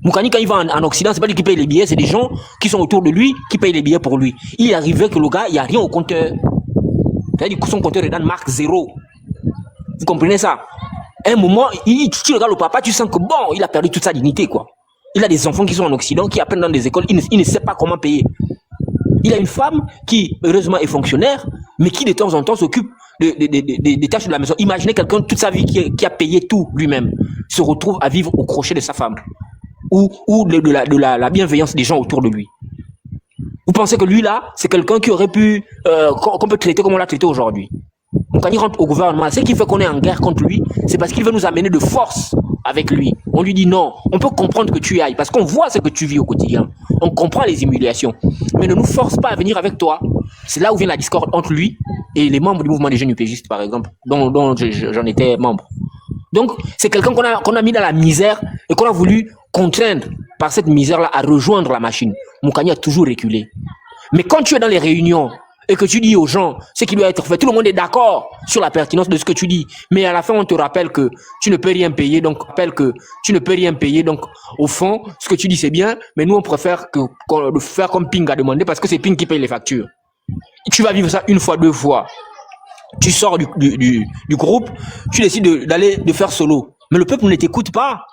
Moukani, quand il va en Occident, c'est pas lui qui paye les billets, c'est des gens qui sont autour de lui qui payent les billets pour lui. Il arrivait que le gars, il n'y a rien au compteur. C'est-à-dire que son compteur est dans marque 0. Vous comprenez ça? À un moment, tu regardes le papa, tu sens que bon, il a perdu toute sa dignité, quoi. Il a des enfants qui sont en Occident, qui apprennent dans des écoles, il ne sait pas comment payer. Il a une femme qui, heureusement, est fonctionnaire, mais qui de temps en temps s'occupe des tâches de la maison. Imaginez quelqu'un toute sa vie qui a payé tout lui-même, se retrouve à vivre au crochet de sa femme, ou de la bienveillance des gens autour de lui. Vous pensez que lui, là, c'est quelqu'un qui aurait pu, qu'on peut traiter comme on l'a traité aujourd'hui? Donc quand il rentre au gouvernement, ce qui fait qu'on est en guerre contre lui, c'est parce qu'il veut nous amener de force avec lui. On lui dit non, on peut comprendre que tu y ailles, parce qu'on voit ce que tu vis au quotidien. On comprend les humiliations, mais ne nous force pas à venir avec toi. C'est là où vient la discorde entre lui et les membres du mouvement des jeunes UPGistes, par exemple, dont j'en étais membre. Donc, c'est quelqu'un qu'on a mis dans la misère et qu'on a voulu contraindre par cette misère-là à rejoindre la machine. Moukani a toujours reculé. Mais quand tu es dans les réunions et que tu dis aux gens ce qui doit être fait, tout le monde est d'accord sur la pertinence de ce que tu dis. Mais à la fin, on te rappelle que tu ne peux rien payer. Donc, au fond, ce que tu dis, c'est bien. Mais nous, on préfère le faire comme Ping a demandé parce que c'est Ping qui paye les factures. Tu vas vivre ça une fois, deux fois. Tu sors du groupe, tu décides de faire solo. Mais le peuple ne t'écoute pas.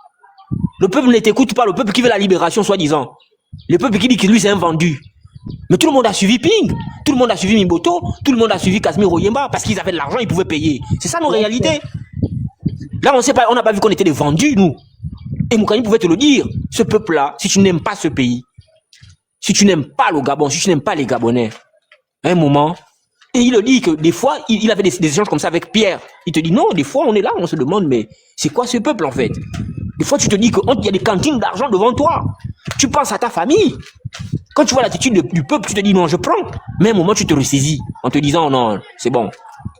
Le peuple ne t'écoute pas. Le peuple qui veut la libération, soi-disant. Le peuple qui dit que lui, c'est un vendu. Mais tout le monde a suivi Ping, tout le monde a suivi Mimboto, tout le monde a suivi Casimir Oyemba parce qu'ils avaient de l'argent, ils pouvaient payer. C'est ça nos réalités. Là, on n'a pas vu qu'on était des vendus, nous. Et Moukani pouvait te le dire. Ce peuple-là, si tu n'aimes pas ce pays, si tu n'aimes pas le Gabon, si tu n'aimes pas les Gabonais, à un moment, et il le dit que des fois, il avait des échanges comme ça avec Pierre. Il te dit non, des fois, on est là, on se demande, mais c'est quoi ce peuple en fait? Des fois, tu te dis qu'il y a des cantines d'argent devant toi. Tu penses à ta famille. Quand tu vois l'attitude du peuple, tu te dis non, je prends. Mais à un moment, tu te ressaisis en te disant non, c'est bon.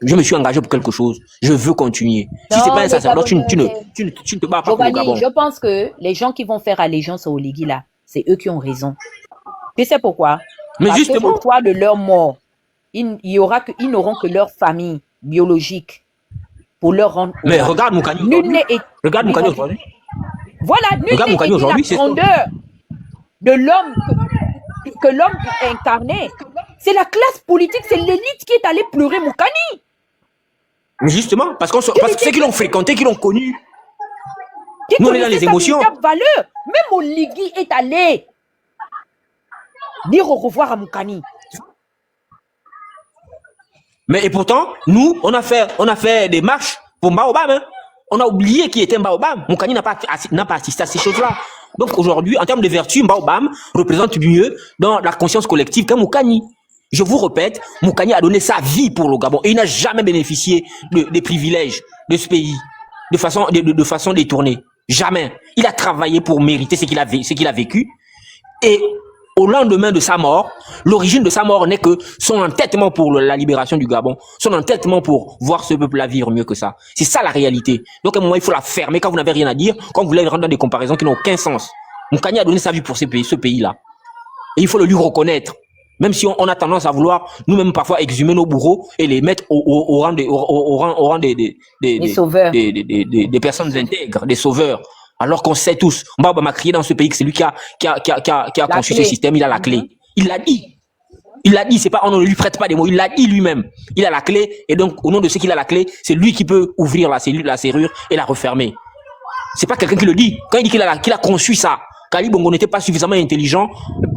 Je me suis engagé pour quelque chose. Je veux continuer. Si c'est pas un sacerdoce, tu ne te bats pas pour le Gabon. Je pense que les gens qui vont faire allégeance au Oligui là, c'est eux qui ont raison. Tu sais pourquoi? Mais parce justement. que au soir de leur mort, ils n'auront que leur famille biologique pour leur rendre. Mais regarde Moukani. Regarde Moukani aujourd'hui. Voilà, nul n'est la grandeur de l'homme que l'homme incarné. C'est la classe politique, c'est l'élite qui est allée pleurer Moukani. Mais justement, parce que ceux qui l'ont fréquenté, qui l'ont connu. Nous, on est dans les émotions. Valeur. Même Oligui est allé dire au revoir à Moukani. Mais et pourtant, nous, on a fait des marches pour Baobab. Hein. On a oublié qui était Baobab. Moukani n'a pas assisté à ces choses-là. Donc aujourd'hui, en termes de vertu, Baobab représente mieux dans la conscience collective qu'un Moukani. Je vous répète, Moukani a donné sa vie pour le Gabon et il n'a jamais bénéficié des privilèges de ce pays de façon détournée. Jamais. Il a travaillé pour mériter ce qu'il a vécu. Et au lendemain de sa mort, l'origine de sa mort n'est que son entêtement pour la libération du Gabon, son entêtement pour voir ce peuple-là vivre mieux que ça. C'est ça la réalité. Donc à un moment, il faut la fermer quand vous n'avez rien à dire, quand vous voulez rendre dans des comparaisons qui n'ont aucun sens. Moukani a donné sa vie pour ce pays-là. Et il faut le lui reconnaître. Même si on a tendance à vouloir nous-mêmes parfois exhumer nos bourreaux et les mettre au rang des sauveurs, des personnes intègres, des sauveurs. Alors qu'on sait tous, Mbaba m'a crié dans ce pays que c'est lui qui a conçu ce système, il a la clé. Il l'a dit. Il l'a dit, c'est pas, on ne lui prête pas des mots, il l'a dit lui-même. Il a la clé, et donc, au nom de ce qu'il a la clé, c'est lui qui peut ouvrir la serrure et la refermer. C'est pas quelqu'un qui le dit. Quand il dit qu'il a conçu ça, Kali Bongo n'était pas suffisamment intelligent,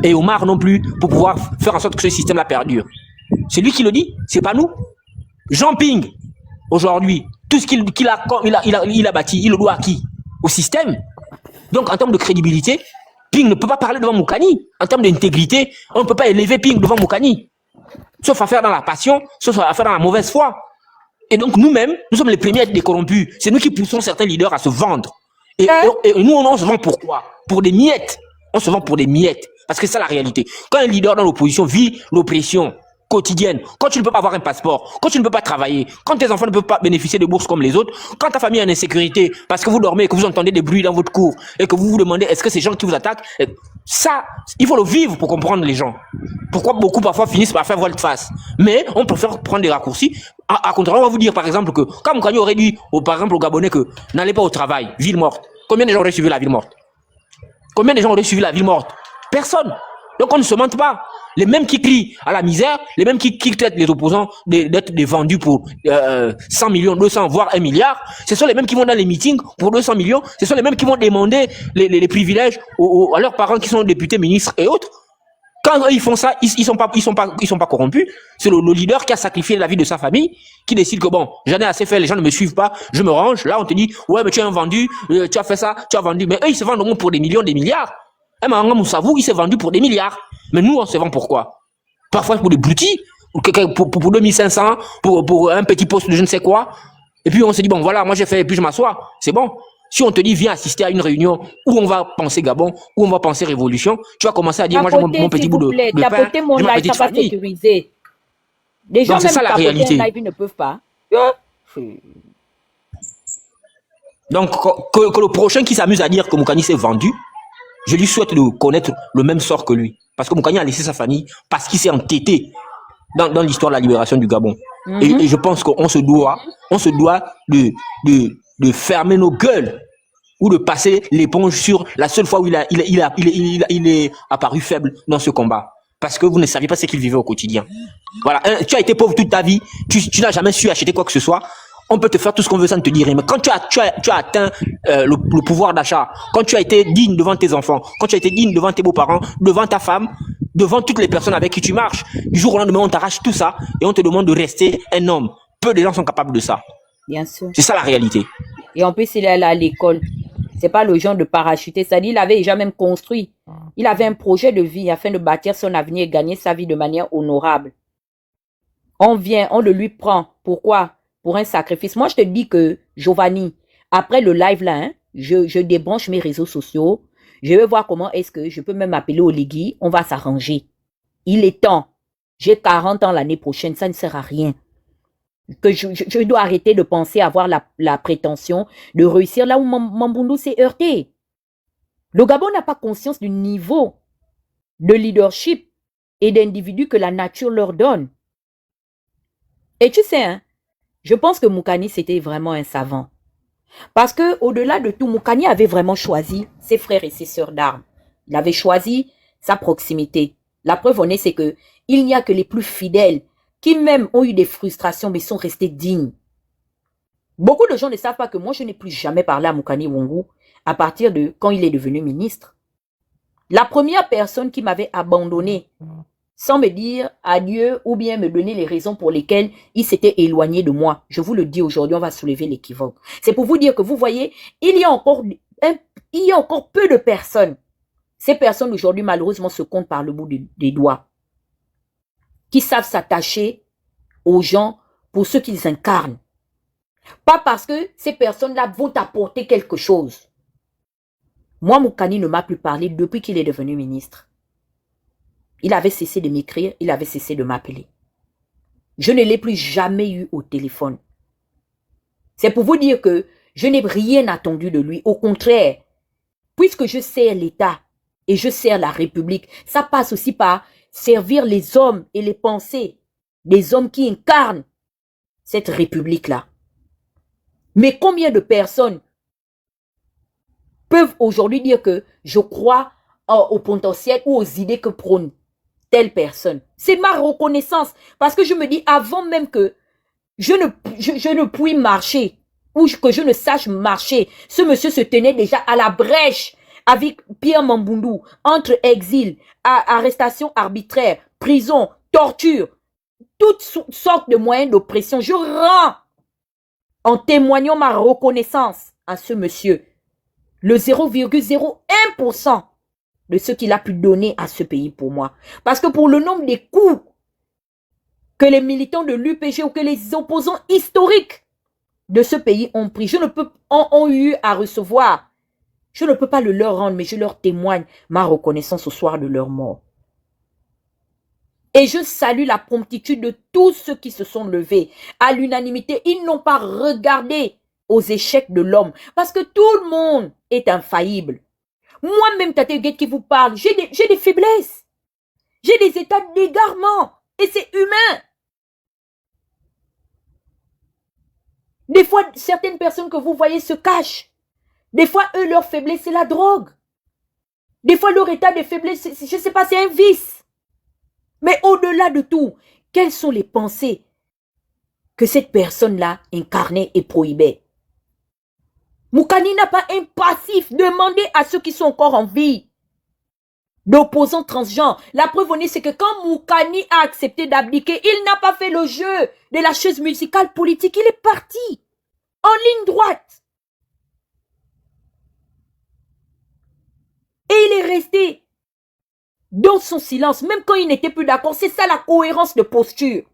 et Omar non plus, pour pouvoir faire en sorte que ce système-là perdure. C'est lui qui le dit, c'est pas nous. Jean Ping, aujourd'hui, tout ce qu'il a bâti, il le doit à qui? Au système. Donc, en termes de crédibilité, Ping ne peut pas parler devant Moukani. En termes d'intégrité, on ne peut pas élever Ping devant Moukani. Sauf à faire dans la passion, sauf à faire dans la mauvaise foi. Et donc, nous-mêmes, nous sommes les premiers à être décorrompus. C'est nous qui poussons certains leaders à se vendre. Et nous, on se vend pourquoi? Pour des miettes. On se vend pour des miettes. Parce que c'est ça la réalité. Quand un leader dans l'opposition vit l'oppression quotidienne, quand tu ne peux pas avoir un passeport, quand tu ne peux pas travailler, quand tes enfants ne peuvent pas bénéficier de bourses comme les autres, quand ta famille est en insécurité parce que vous dormez et que vous entendez des bruits dans votre cour et que vous vous demandez est-ce que ces gens qui vous attaquent, ça, il faut le vivre pour comprendre les gens. Pourquoi beaucoup parfois finissent par faire volte-face. Mais on préfère prendre des raccourcis. À contraire, on va vous dire par exemple que quand Moukani aurait dit par exemple aux Gabonais que n'allez pas au travail, ville morte, combien de gens auraient suivi la ville morte? Combien de gens auraient suivi la ville morte? Personne. Donc on ne se mente pas. Les mêmes qui crient à la misère, les mêmes qui traitent les opposants d'être des vendus pour 100 millions, 200, voire 1 milliard, ce sont les mêmes qui vont dans les meetings pour 200 millions, ce sont les mêmes qui vont demander les privilèges à leurs parents qui sont députés, ministres et autres. Quand eux, ils font ça, ils sont pas corrompus. C'est le leader qui a sacrifié la vie de sa famille, qui décide que bon, j'en ai assez fait, les gens ne me suivent pas, je me range. Là, on te dit, ouais, mais tu es un vendu, tu as fait ça, tu as vendu. Mais eux, ils se vendent au moins pour des millions, des milliards. Mangam Moussavou, il s'est vendu pour des milliards. Mais nous, on se vend pour quoi? Parfois pour des broutilles, pour 2500, pour un petit poste de je ne sais quoi. Et puis on se dit, bon voilà, moi j'ai fait, et puis je m'assois. C'est bon. Si on te dit, viens assister à une réunion où on va penser Gabon, où on va penser révolution, tu vas commencer à dire, moi j'ai mon petit bout de pain, j'ai ma petite famille. Les gens, donc c'est ça la réalité. Live, ils ne peuvent pas. Donc que le prochain qui s'amuse à dire que Moukani s'est vendu, je lui souhaite de connaître le même sort que lui. Parce que Moukani a laissé sa famille parce qu'il s'est entêté dans l'histoire de la libération du Gabon. Et je pense qu'on se doit de fermer nos gueules ou de passer l'éponge sur la seule fois où il est apparu faible dans ce combat. Parce que vous ne saviez pas ce qu'il vivait au quotidien. Voilà, tu as été pauvre toute ta vie, tu n'as jamais su acheter quoi que ce soit. On peut te faire tout ce qu'on veut sans te dire. Mais quand tu as atteint le pouvoir d'achat, quand tu as été digne devant tes enfants, quand tu as été digne devant tes beaux-parents, devant ta femme, devant toutes les personnes avec qui tu marches, du jour au lendemain, on t'arrache tout ça et on te demande de rester un homme. Peu de gens sont capables de ça. Bien sûr. C'est ça la réalité. Et en plus, il est allé à l'école. C'est pas le genre de parachuter. C'est-à-dire, il avait déjà même construit. Il avait un projet de vie afin de bâtir son avenir et gagner sa vie de manière honorable. On le lui prend. Pourquoi? Pour un sacrifice. Moi, je te dis que, Giovanni, après le live là, je débranche mes réseaux sociaux. Je vais voir comment est-ce que je peux même appeler Oligui. On va s'arranger. Il est temps. J'ai 40 ans l'année prochaine. Ça ne sert à rien. Que je dois arrêter de penser avoir la prétention de réussir là où Mamboundou s'est heurté. Le Gabon n'a pas conscience du niveau de leadership et d'individus que la nature leur donne. Et tu sais, hein, je pense que Moukani, c'était vraiment un savant. Parce que au-delà de tout, Moukani avait vraiment choisi ses frères et ses sœurs d'armes. Il avait choisi sa proximité. La preuve en est, c'est que il n'y a que les plus fidèles qui même ont eu des frustrations, mais sont restés dignes. Beaucoup de gens ne savent pas que moi, je n'ai plus jamais parlé à Moukani Ouangou à partir de quand il est devenu ministre. La première personne qui m'avait abandonné sans me dire adieu ou bien me donner les raisons pour lesquelles il s'était éloigné de moi. Je vous le dis aujourd'hui, on va soulever l'équivoque. C'est pour vous dire que vous voyez, il y a encore peu de personnes. Ces personnes aujourd'hui, malheureusement, se comptent par le bout des doigts. Qui savent s'attacher aux gens pour ce qu'ils incarnent. Pas parce que ces personnes-là vont apporter quelque chose. Moi, Moukani ne m'a plus parlé depuis qu'il est devenu ministre. Il avait cessé de m'écrire, il avait cessé de m'appeler. Je ne l'ai plus jamais eu au téléphone. C'est pour vous dire que je n'ai rien attendu de lui. Au contraire, puisque je sers l'État et je sers la République, ça passe aussi par servir les hommes et les pensées des hommes qui incarnent cette République-là. Mais combien de personnes peuvent aujourd'hui dire que je crois au potentiel ou aux idées que prône telle personne? C'est ma reconnaissance. Parce que je me dis, avant même que je ne puis marcher ou que je ne sache marcher, ce monsieur se tenait déjà à la brèche avec Pierre Mamboundou, entre exil, arrestation arbitraire, prison, torture, toutes sortes de moyens d'oppression. Je rends en témoignant ma reconnaissance à ce monsieur, le 0,01% de ce qu'il a pu donner à ce pays pour moi. Parce que pour le nombre des coups que les militants de l'UPG ou que les opposants historiques de ce pays ont pris, ont eu à recevoir, je ne peux pas le leur rendre, mais je leur témoigne ma reconnaissance au soir de leur mort. Et je salue la promptitude de tous ceux qui se sont levés à l'unanimité. Ils n'ont pas regardé aux échecs de l'homme. Parce que tout le monde est infaillible. Moi-même, Tate Huguette qui vous parle, j'ai des faiblesses. J'ai des états d'égarement. Et c'est humain. Des fois, certaines personnes que vous voyez se cachent. Des fois, eux, leur faiblesse, c'est la drogue. Des fois, leur état de faiblesse, je ne sais pas, c'est un vice. Mais au-delà de tout, quelles sont les pensées que cette personne-là incarnait et prohibait? Moukani n'a pas un passif. Demandez à ceux qui sont encore en vie d'opposants transgenres. La preuve en est, c'est que quand Moukani a accepté d'abdiquer, il n'a pas fait le jeu de la chaise musicale politique. Il est parti en ligne droite. Et il est resté dans son silence, même quand il n'était plus d'accord. C'est ça la cohérence de posture.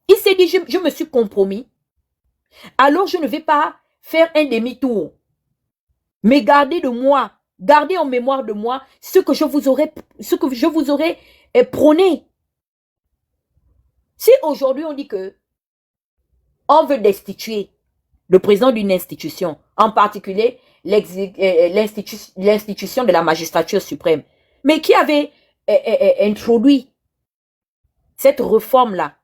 Il s'est dit, je me suis compromis. Alors je ne vais pas faire un demi-tour. Mais gardez de moi, gardez en mémoire de moi ce que je vous aurais prôné. Si aujourd'hui on dit que on veut destituer le président d'une institution, en particulier l'institution de la magistrature suprême, mais qui avait introduit cette réforme-là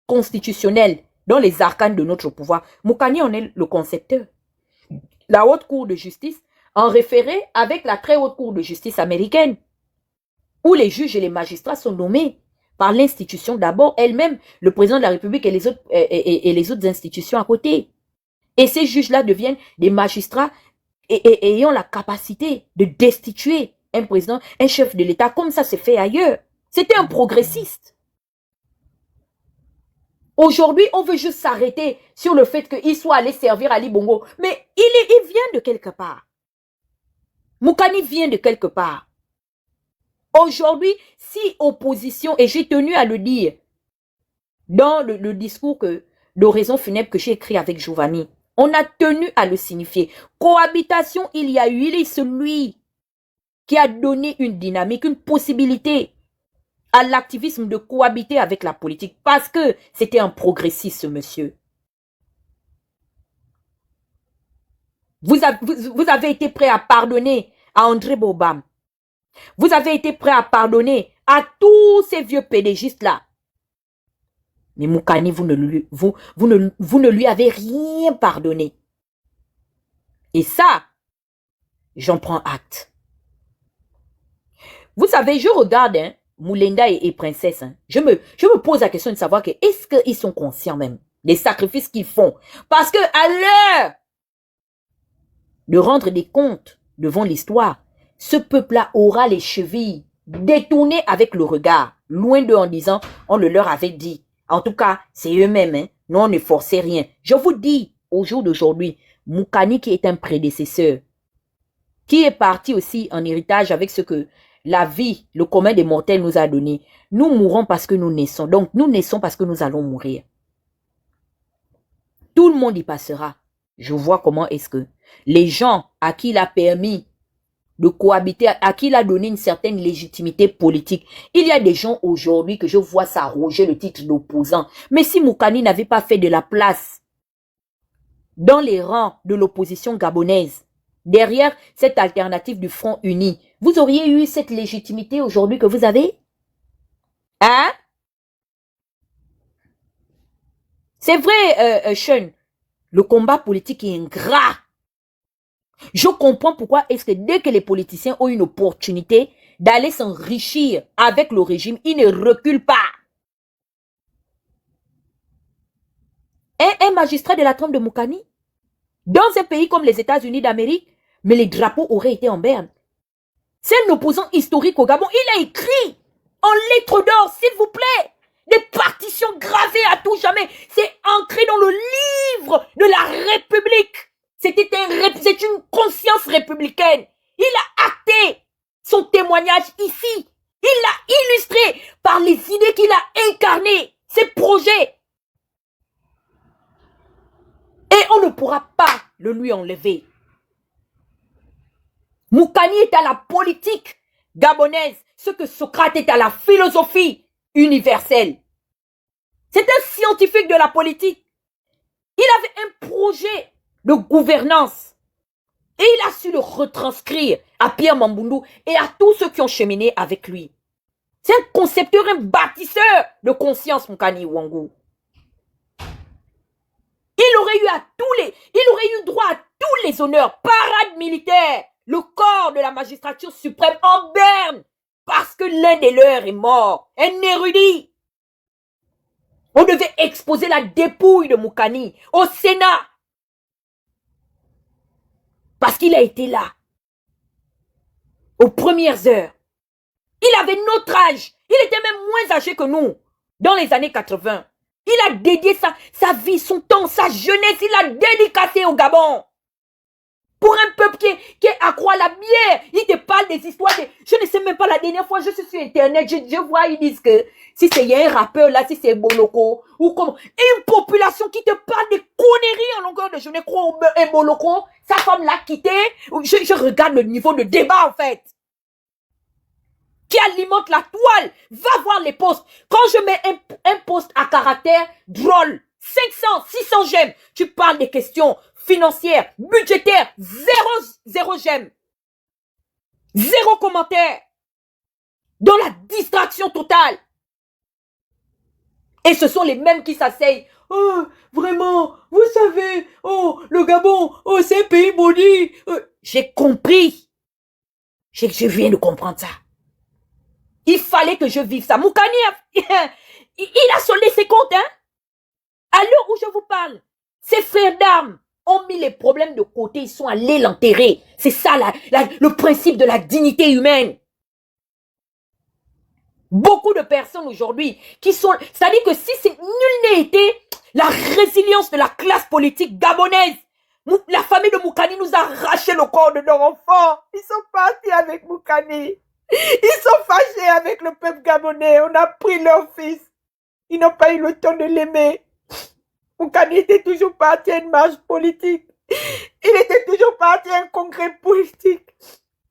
constitutionnelle dans les arcanes de notre pouvoir. Mokani en est le concepteur. La haute cour de justice en référé avec la très haute cour de justice américaine, où les juges et les magistrats sont nommés par l'institution d'abord, elle-même, le président de la République et les autres institutions à côté. Et ces juges-là deviennent des magistrats ayant la capacité de destituer un président, un chef de l'État, comme ça se fait ailleurs. C'était un progressiste. Aujourd'hui, on veut juste s'arrêter sur le fait qu'il soit allé servir Ali Bongo. Mais il vient de quelque part. Mokani vient de quelque part. Aujourd'hui, si opposition, et j'ai tenu à le dire dans le discours d'oraison funèbre que j'ai écrit avec Giovanni, on a tenu à le signifier. Cohabitation, il y a eu, il est celui qui a donné une dynamique, une possibilité à l'activisme de cohabiter avec la politique parce que c'était un progressiste, ce monsieur. Vous avez été prêt à pardonner à André Bobam. Vous avez été prêt à pardonner à tous ces vieux pédégistes-là. Mais Mokani, vous ne lui avez rien pardonné. Et ça, j'en prends acte. Vous savez, je regarde Moulenda et Princesse. Je me pose la question de savoir que est-ce qu'ils sont conscients même des sacrifices qu'ils font? Parce que à l'heure de rendre des comptes devant l'histoire, ce peuple-là aura les chevilles détournées avec le regard, loin d'eux en disant, on le leur avait dit. En tout cas, c'est eux-mêmes, hein. Nous, on ne forçait rien. Je vous dis, au jour d'aujourd'hui, Mokani qui est un prédécesseur, qui est parti aussi en héritage avec ce que la vie, le commun des mortels nous a donné. Nous mourrons parce que nous naissons. Donc, nous naissons parce que nous allons mourir. Tout le monde y passera. Je vois comment est-ce que les gens à qui il a permis de cohabiter, à qui il a donné une certaine légitimité politique. Il y a des gens aujourd'hui que je vois s'arroger le titre d'opposant. Mais si Mokani n'avait pas fait de la place dans les rangs de l'opposition gabonaise, derrière cette alternative du Front Uni, vous auriez eu cette légitimité aujourd'hui que vous avez? Hein? C'est vrai, Sean, le combat politique est ingrat. Je comprends pourquoi est-ce que dès que les politiciens ont une opportunité d'aller s'enrichir avec le régime, ils ne reculent pas. Un magistrat de la trempe de Mokani, dans un pays comme les États-Unis d'Amérique, mais les drapeaux auraient été en berne. C'est un opposant historique au Gabon. Il a écrit en lettres d'or, s'il vous plaît, des partitions gravées à tout jamais. C'est ancré dans le livre de la République. C'est une conscience républicaine. Il a acté son témoignage ici. Il l'a illustré par les idées qu'il a incarnées, ses projets. Et on ne pourra pas le lui enlever. Mokani est à la politique gabonaise, ce que Socrate est à la philosophie universelle. C'est un scientifique de la politique. Il avait un projet de gouvernance. Et il a su le retranscrire à Pierre Mamboundou et à tous ceux qui ont cheminé avec lui. C'est un concepteur, un bâtisseur de conscience, Mokani Ouangou. Il aurait eu droit à tous les honneurs, parade militaire, le corps de la magistrature suprême en berne, parce que l'un des leurs est mort, un érudit. On devait exposer la dépouille de Mokani au Sénat. Parce qu'il a été là, aux premières heures. Il avait notre âge. Il était même moins âgé que nous, dans les années 80. Il a dédié sa vie, son temps, sa jeunesse, il a dédicacé au Gabon. Pour un peuple qui est accro à la bière, il te parle des histoires. Je ne sais même pas, la dernière fois, je suis sur Internet, je vois, ils disent que si c'est un rappeur là, si c'est Boloko, ou comment. Et une population qui te parle des conneries en longueur de journée, crois un Boloko, sa femme l'a quitté. Je regarde le niveau de débat en fait. Qui alimente la toile. Va voir les posts. Quand je mets un post à caractère drôle, 500, 600 j'aime, tu parles des questions financière, budgétaire, zéro j'aime. Zéro commentaire. Dans la distraction totale. Et ce sont les mêmes qui s'asseyent. Oh, vraiment, vous savez, oh, le Gabon, oh, c'est un pays maudit. J'ai compris. Je viens de comprendre ça. Il fallait que je vive ça. Moukani, il a soldé ses comptes, hein. À l'heure où je vous parle, ses frères d'armes ont mis les problèmes de côté, ils sont allés l'enterrer. C'est ça le principe de la dignité humaine. Beaucoup de personnes aujourd'hui qui sont... C'est-à-dire que si nul n'a été la résilience de la classe politique gabonaise, la famille de Moukani nous a arraché le corps de nos enfants. Ils sont partis avec Moukani. Ils sont fâchés avec le peuple gabonais. On a pris leur fils. Ils n'ont pas eu le temps de l'aimer. Moukani était toujours parti à une marche politique. Il était toujours parti à un congrès politique.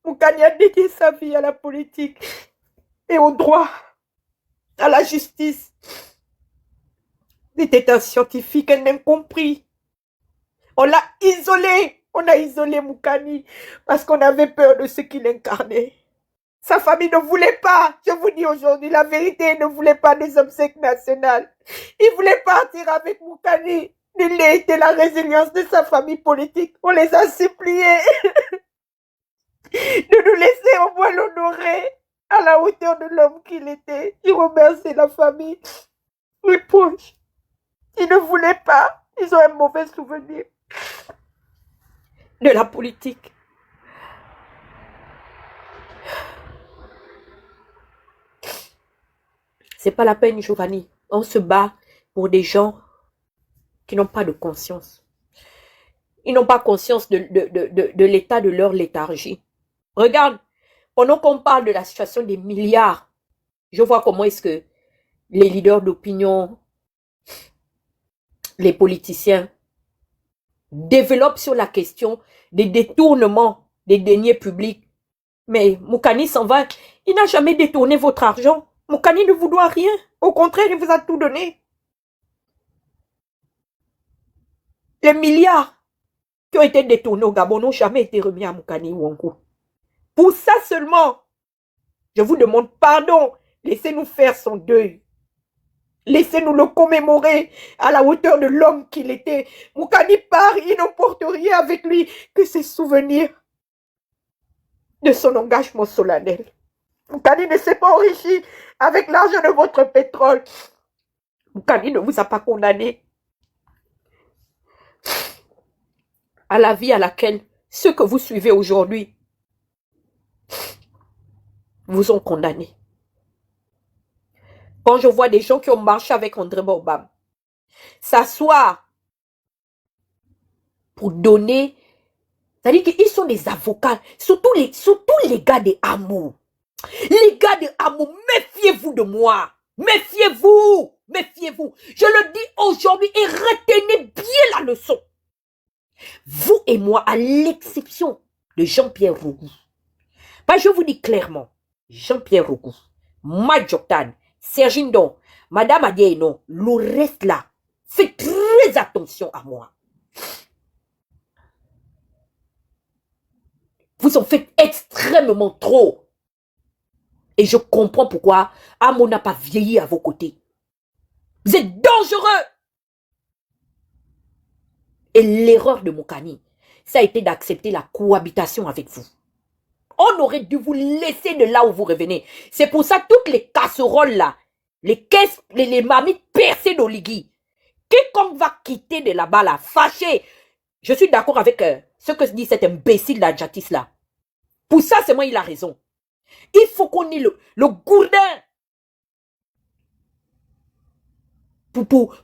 Moukani a dédié sa vie à la politique et au droit, à la justice. Il était un scientifique, un incompris. On l'a isolé. On a isolé Moukani parce qu'on avait peur de ce qu'il incarnait. Sa famille ne voulait pas, je vous dis aujourd'hui la vérité, il ne voulait pas des obsèques nationales. Il voulait partir avec Moukani. Il a été la résilience de sa famille politique. On les a suppliés de nous laisser au moins l'honorer à la hauteur de l'homme qu'il était. Il remercie la famille. Les proches. Ils ne voulaient pas. Ils ont un mauvais souvenir de la politique. C'est pas la peine, Giovanni. On se bat pour des gens qui n'ont pas de conscience. Ils n'ont pas conscience de l'état de leur léthargie. Regarde, pendant qu'on parle de la situation des milliards, je vois comment est-ce que les leaders d'opinion, les politiciens, développent sur la question des détournements des deniers publics. Mais Moukani s'en va. Il n'a jamais détourné votre argent. Moukani ne vous doit rien. Au contraire, il vous a tout donné. Les milliards qui ont été détournés au Gabon n'ont jamais été remis à Moukani Ouankou. Pour ça seulement, je vous demande pardon. Laissez-nous faire son deuil. Laissez-nous le commémorer à la hauteur de l'homme qu'il était. Moukani part, il n'emporte rien avec lui que ses souvenirs de son engagement solennel. Moukani ne s'est pas enrichi avec l'argent de votre pétrole. Moukani ne vous a pas condamné à la vie à laquelle ceux que vous suivez aujourd'hui vous ont condamné. Quand je vois des gens qui ont marché avec André Borbam s'asseoir pour donner, c'est-à-dire qu'ils sont des avocats, surtout les gars des hameaux. Les gars de Hamou, méfiez-vous de moi. Méfiez-vous. Méfiez-vous. Je le dis aujourd'hui et retenez bien la leçon. Vous et moi, à l'exception de Jean-Pierre Rougou. Ben, je vous dis clairement, Jean-Pierre Rougou, Madjoktan, Sergine Don, Madame Adieno, le reste là, faites très attention à moi. Vous en faites extrêmement trop. Et je comprends pourquoi Amo n'a pas vieilli à vos côtés. Vous êtes dangereux. Et l'erreur de Moukani, ça a été d'accepter la cohabitation avec vous. On aurait dû vous laisser de là où vous revenez. C'est pour ça que toutes les casseroles là, les caisses, les marmites percées d'Oligui, quiconque va quitter de là-bas là, fâché. Je suis d'accord avec ce que dit cet imbécile d'Adjatis là. Pour ça, c'est moi, il a raison. Il faut qu'on ait le gourdin pour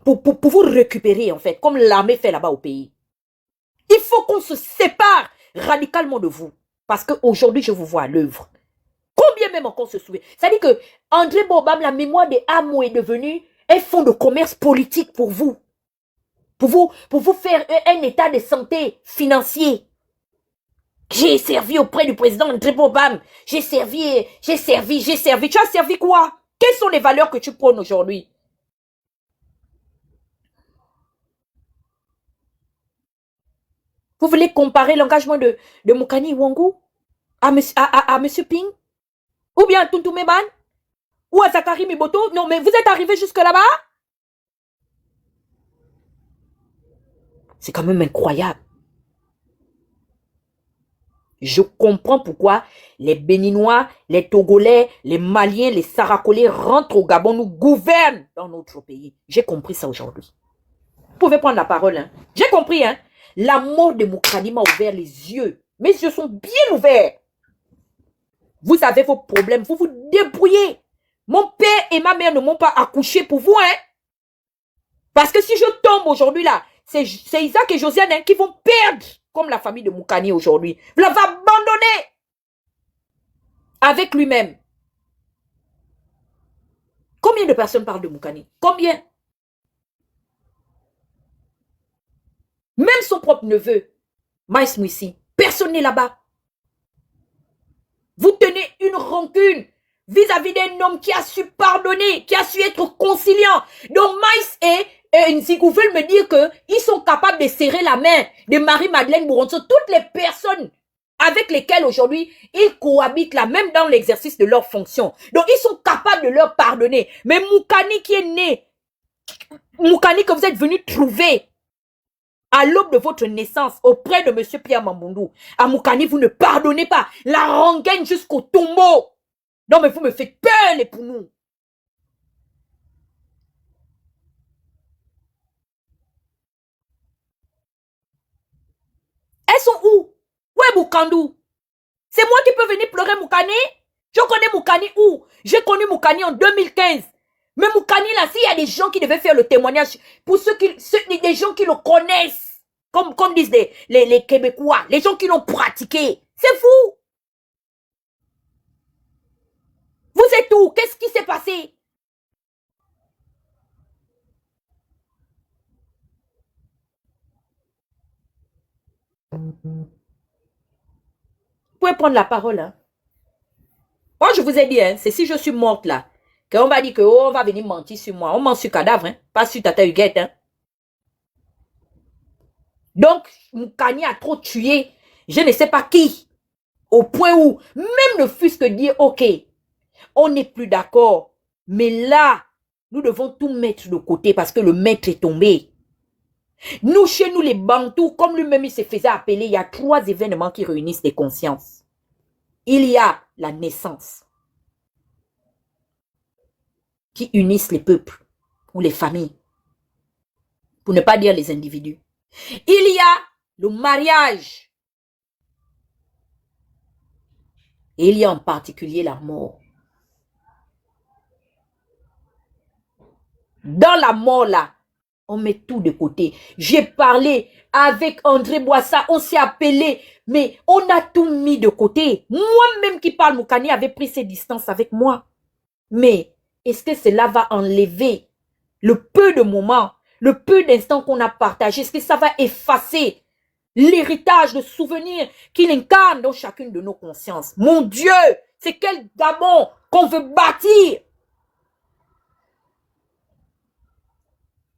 vous récupérer, en fait, comme l'armée fait là-bas au pays. Il faut qu'on se sépare radicalement de vous. Parce qu'aujourd'hui, je vous vois à l'œuvre. Combien même encore se souvient? C'est-à-dire que André Borbam, la mémoire des Amo est devenue un fonds de commerce politique pour vous. Pour vous faire un état de santé financier. J'ai servi auprès du président André Borbam. J'ai servi. Tu as servi quoi? Quelles sont les valeurs que tu prônes aujourd'hui? Vous voulez comparer l'engagement de Mukani Wangu à monsieur Ping? Ou bien à Tuntu Meban? Ou à Zakari Miboto? Non, mais vous êtes arrivé jusque là-bas? C'est quand même incroyable. Je comprends pourquoi les Béninois, les Togolais, les Maliens, les Sarakolais rentrent au Gabon, nous gouvernent dans notre pays. J'ai compris ça aujourd'hui. Vous pouvez prendre la parole. Hein. J'ai compris. Hein. La mort de Mukani m'a ouvert les yeux. Mes yeux sont bien ouverts. Vous avez vos problèmes. Vous vous débrouillez. Mon père et ma mère ne m'ont pas accouché pour vous. Hein. Parce que si je tombe aujourd'hui là, c'est Isaac et Josiane hein, qui vont perdre comme la famille de Mukani aujourd'hui. Vous l'avez abandonné avec lui-même. Combien de personnes parlent de Mukani? Combien? Même son propre neveu, Maïs Mouissi, personne n'est là-bas. Vous tenez une rancune vis-à-vis d'un homme qui a su pardonner, qui a su être conciliant. Donc Maïs et Nzikou veulent me dire qu'ils sont capables de serrer la main de Marie-Madeleine Bouronso, toutes les personnes avec lesquelles aujourd'hui ils cohabitent là, même dans l'exercice de leurs fonctions. Donc ils sont capables de leur pardonner. Mais Mukani qui est né, Mukani que vous êtes venu trouver à l'aube de votre naissance auprès de M. Pierre Mamboundou, à Mukani, vous ne pardonnez pas. La rengaine jusqu'au tombeau. Non, mais vous me faites peur, les pounous. Elles sont où? Où est Moukandou? C'est moi qui peux venir pleurer Mukani? Je connais Mukani où? J'ai connu Mukani en 2015. Mais Mukani, là, s'il y a des gens qui devaient faire le témoignage, pour des gens qui le connaissent, comme disent les Québécois, les gens qui l'ont pratiqué, c'est fou. Vous êtes où? Qu'est-ce qui s'est passé? Vous pouvez prendre la parole. Hein? Moi, je vous ai dit, hein, c'est si je suis morte là, qu'on va dire que oh, on va venir mentir sur moi. On ment sur cadavre, hein, pas sur Tata Huguette. Hein. Donc, Mukani a trop tué, je ne sais pas qui, au point où, même ne fût-ce que dire, ok, on n'est plus d'accord, mais là, nous devons tout mettre de côté parce que le maître est tombé. Nous, chez nous, les Bantous, comme lui-même il se faisait appeler, il y a 3 événements qui réunissent les consciences. Il y a la naissance, qui unissent les peuples ou les familles, pour ne pas dire les individus. Il y a le mariage, et il y a en particulier la mort. Dans la mort là, on met tout de côté. J'ai parlé avec André Boissa, on s'est appelé, mais on a tout mis de côté. Moi-même qui parle Mukani avait pris ses distances avec moi. Mais est-ce que cela va enlever le peu de moments, le peu d'instants qu'on a partagé? Est-ce que ça va effacer l'héritage de souvenirs qu'il incarne dans chacune de nos consciences? Mon Dieu, c'est quel Gabon qu'on veut bâtir?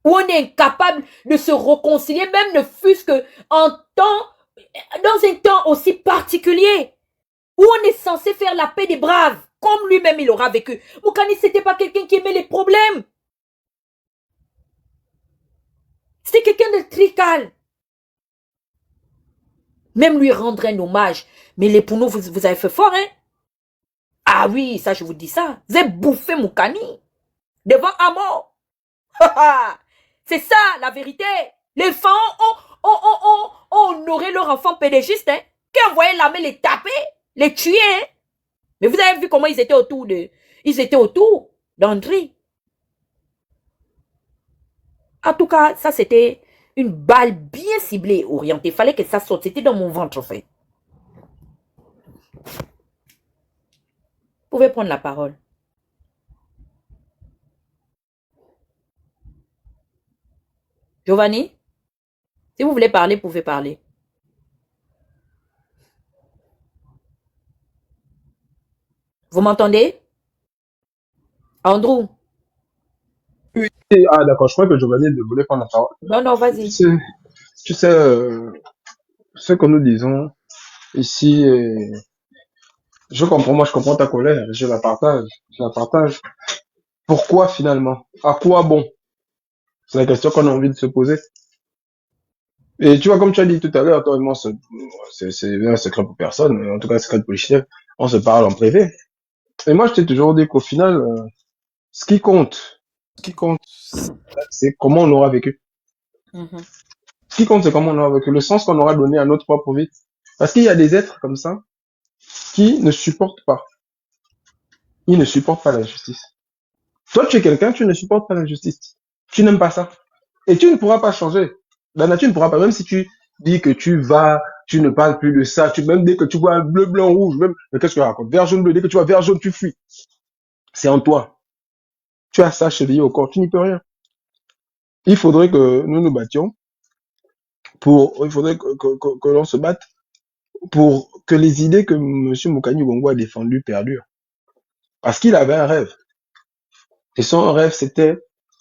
Où on est incapable de se réconcilier, même ne fût-ce que dans un temps aussi particulier, où on est censé faire la paix des braves, comme lui-même il aura vécu. Mukani, c'était pas quelqu'un qui aimait les problèmes. C'était quelqu'un de très calme. Même lui rendre un hommage. Mais les Pounou, vous avez fait fort, hein? Ah oui, ça, je vous dis ça. Vous avez bouffé Mukani devant Amor. C'est ça, la vérité. Les femmes ont honoré leur enfant pédégiste, hein, qui envoyait l'armée les taper, les tuer. Hein. Mais vous avez vu comment ils étaient autour d'André. En tout cas, ça c'était une balle bien ciblée, orientée. Il fallait que ça sorte. C'était dans mon ventre, en fait. Vous pouvez prendre la parole. Giovanni, si vous voulez parler, vous pouvez parler. Vous m'entendez? Andrew? Oui, ah d'accord, je crois que Giovanni voulait prendre la parole. Non, vas-y. Tu sais ce que nous disons ici, je comprends ta colère, je la partage. Pourquoi finalement? À quoi bon? C'est la question qu'on a envie de se poser. Et tu vois, comme tu as dit tout à l'heure, toi et moi, c'est un secret pour personne, mais en tout cas, un secret de polichinelle, on se parle en privé. Et moi, je t'ai toujours dit qu'au final, ce qui compte, c'est comment on aura vécu. Ce qui compte, c'est comment on aura vécu, le sens qu'on aura donné à notre propre vie. Parce qu'il y a des êtres comme ça qui ne supportent pas. Ils ne supportent pas l'injustice. Toi, tu es quelqu'un, tu ne supportes pas l'injustice. Tu n'aimes pas ça. Et tu ne pourras pas changer. La nature ne pourra pas, même si tu dis que tu ne parles plus de ça, même dès que tu vois un bleu, blanc, rouge, même, mais qu'est-ce que tu racontes? Vert, jaune, bleu, dès que tu vois vert, jaune, tu fuis. C'est en toi. Tu as ça chevillé au corps, tu n'y peux rien. Il faudrait que nous nous battions il faudrait que l'on se batte pour que les idées que M. Mokani Bongo a défendues perdurent. Parce qu'il avait un rêve. Et son rêve, c'était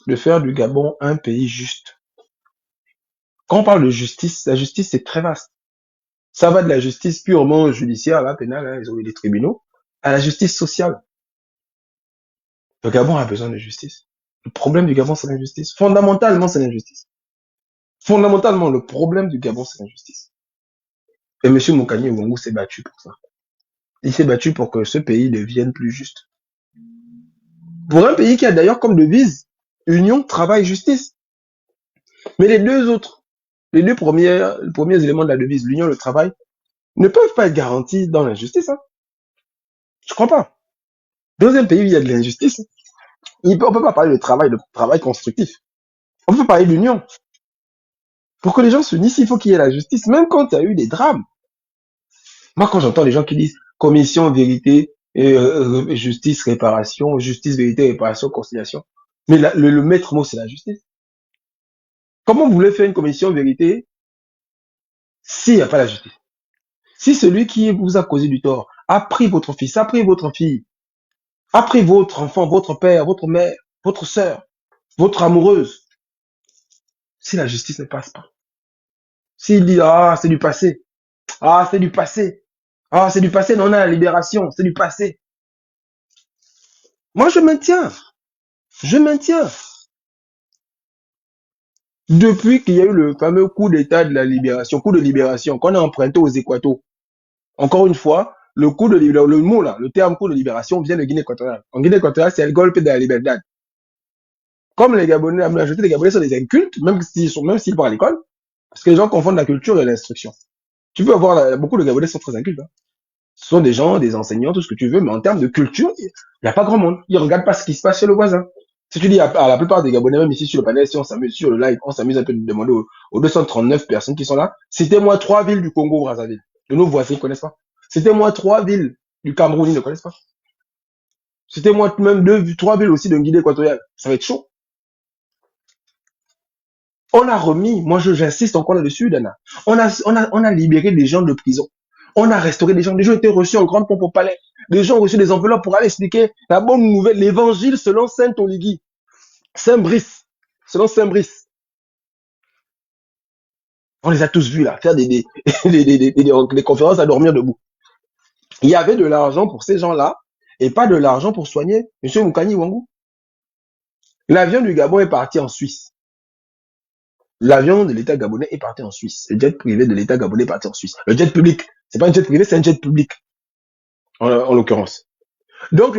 de faire du Gabon un pays juste. Quand on parle de justice, la justice, c'est très vaste. Ça va de la justice purement judiciaire, là, pénale, hein, ils ont eu des tribunaux, à la justice sociale. Le Gabon a besoin de justice. Le problème du Gabon, c'est l'injustice. Fondamentalement, c'est l'injustice. Fondamentalement, le problème du Gabon, c'est l'injustice. Et M. Mokani Ouangou s'est battu pour ça. Il s'est battu pour que ce pays devienne plus juste. Pour un pays qui a d'ailleurs comme devise union, travail, justice. Mais les deux premiers éléments de la devise, l'union et le travail, ne peuvent pas être garantis dans l'injustice. Hein. Je crois pas. Dans un pays où il y a de l'injustice, on peut pas parler de travail constructif. On peut parler d'union. Pour que les gens s'unissent, il faut qu'il y ait la justice, même quand il y a eu des drames. Moi, quand j'entends les gens qui disent commission, vérité, justice, réparation, justice, vérité, réparation, conciliation. Mais le maître mot, c'est la justice. Comment vous voulez faire une commission, vérité, s'il n'y a pas la justice? Si celui qui vous a causé du tort a pris votre fils, a pris votre fille, a pris votre enfant, votre père, votre mère, votre sœur, votre amoureuse, si la justice ne passe pas, s'il dit, ah, c'est du passé, ah, c'est du passé, ah, c'est du passé, non, on a la libération, c'est du passé. Moi, je maintiens. Depuis qu'il y a eu le fameux coup d'état de la libération, coup de libération, qu'on a emprunté aux Équatos. Encore une fois, le mot là, le terme coup de libération vient de Guinée équatoriale. En Guinée équatoriale, c'est le golpe de la libertad. Comme les Gabonais, la majorité des Gabonais sont des incultes, même s'ils parlent à l'école, parce que les gens confondent la culture et l'instruction. Tu peux avoir, beaucoup de Gabonais sont très incultes. Hein. Ce sont des gens, des enseignants, tout ce que tu veux, mais en termes de culture, il n'y a pas grand monde. Ils regardent pas ce qui se passe chez le voisin. Si tu dis à la plupart des Gabonais, même ici sur le panel, si on s'amuse sur le live, on s'amuse un peu de demander aux 239 personnes qui sont là, citez-moi 3 villes du Congo-Brazzaville. De nos voisins, ils ne connaissent pas. Citez-moi 3 villes du Cameroun, ils ne connaissent pas. Citez-moi même 3 villes aussi de Guinée équatoriale. Ça va être chaud. On a remis, moi j'insiste encore là-dessus, Dana. On a libéré des gens de prison. On a restauré des gens. Des gens étaient reçus en grande pompe au palais. Des gens ont reçu des enveloppes pour aller expliquer la bonne nouvelle, l'évangile selon Saint Oligui. Saint-Brice. Selon Saint-Brice. On les a tous vus là, faire des conférences à dormir debout. Il y avait de l'argent pour ces gens-là et pas de l'argent pour soigner M. Mokani Ouangou. L'avion du Gabon est parti en Suisse. L'avion de l'État gabonais est parti en Suisse. Le jet privé de l'État gabonais est parti en Suisse. Le jet public, c'est pas un jet privé, c'est un jet public, en l'occurrence. Donc,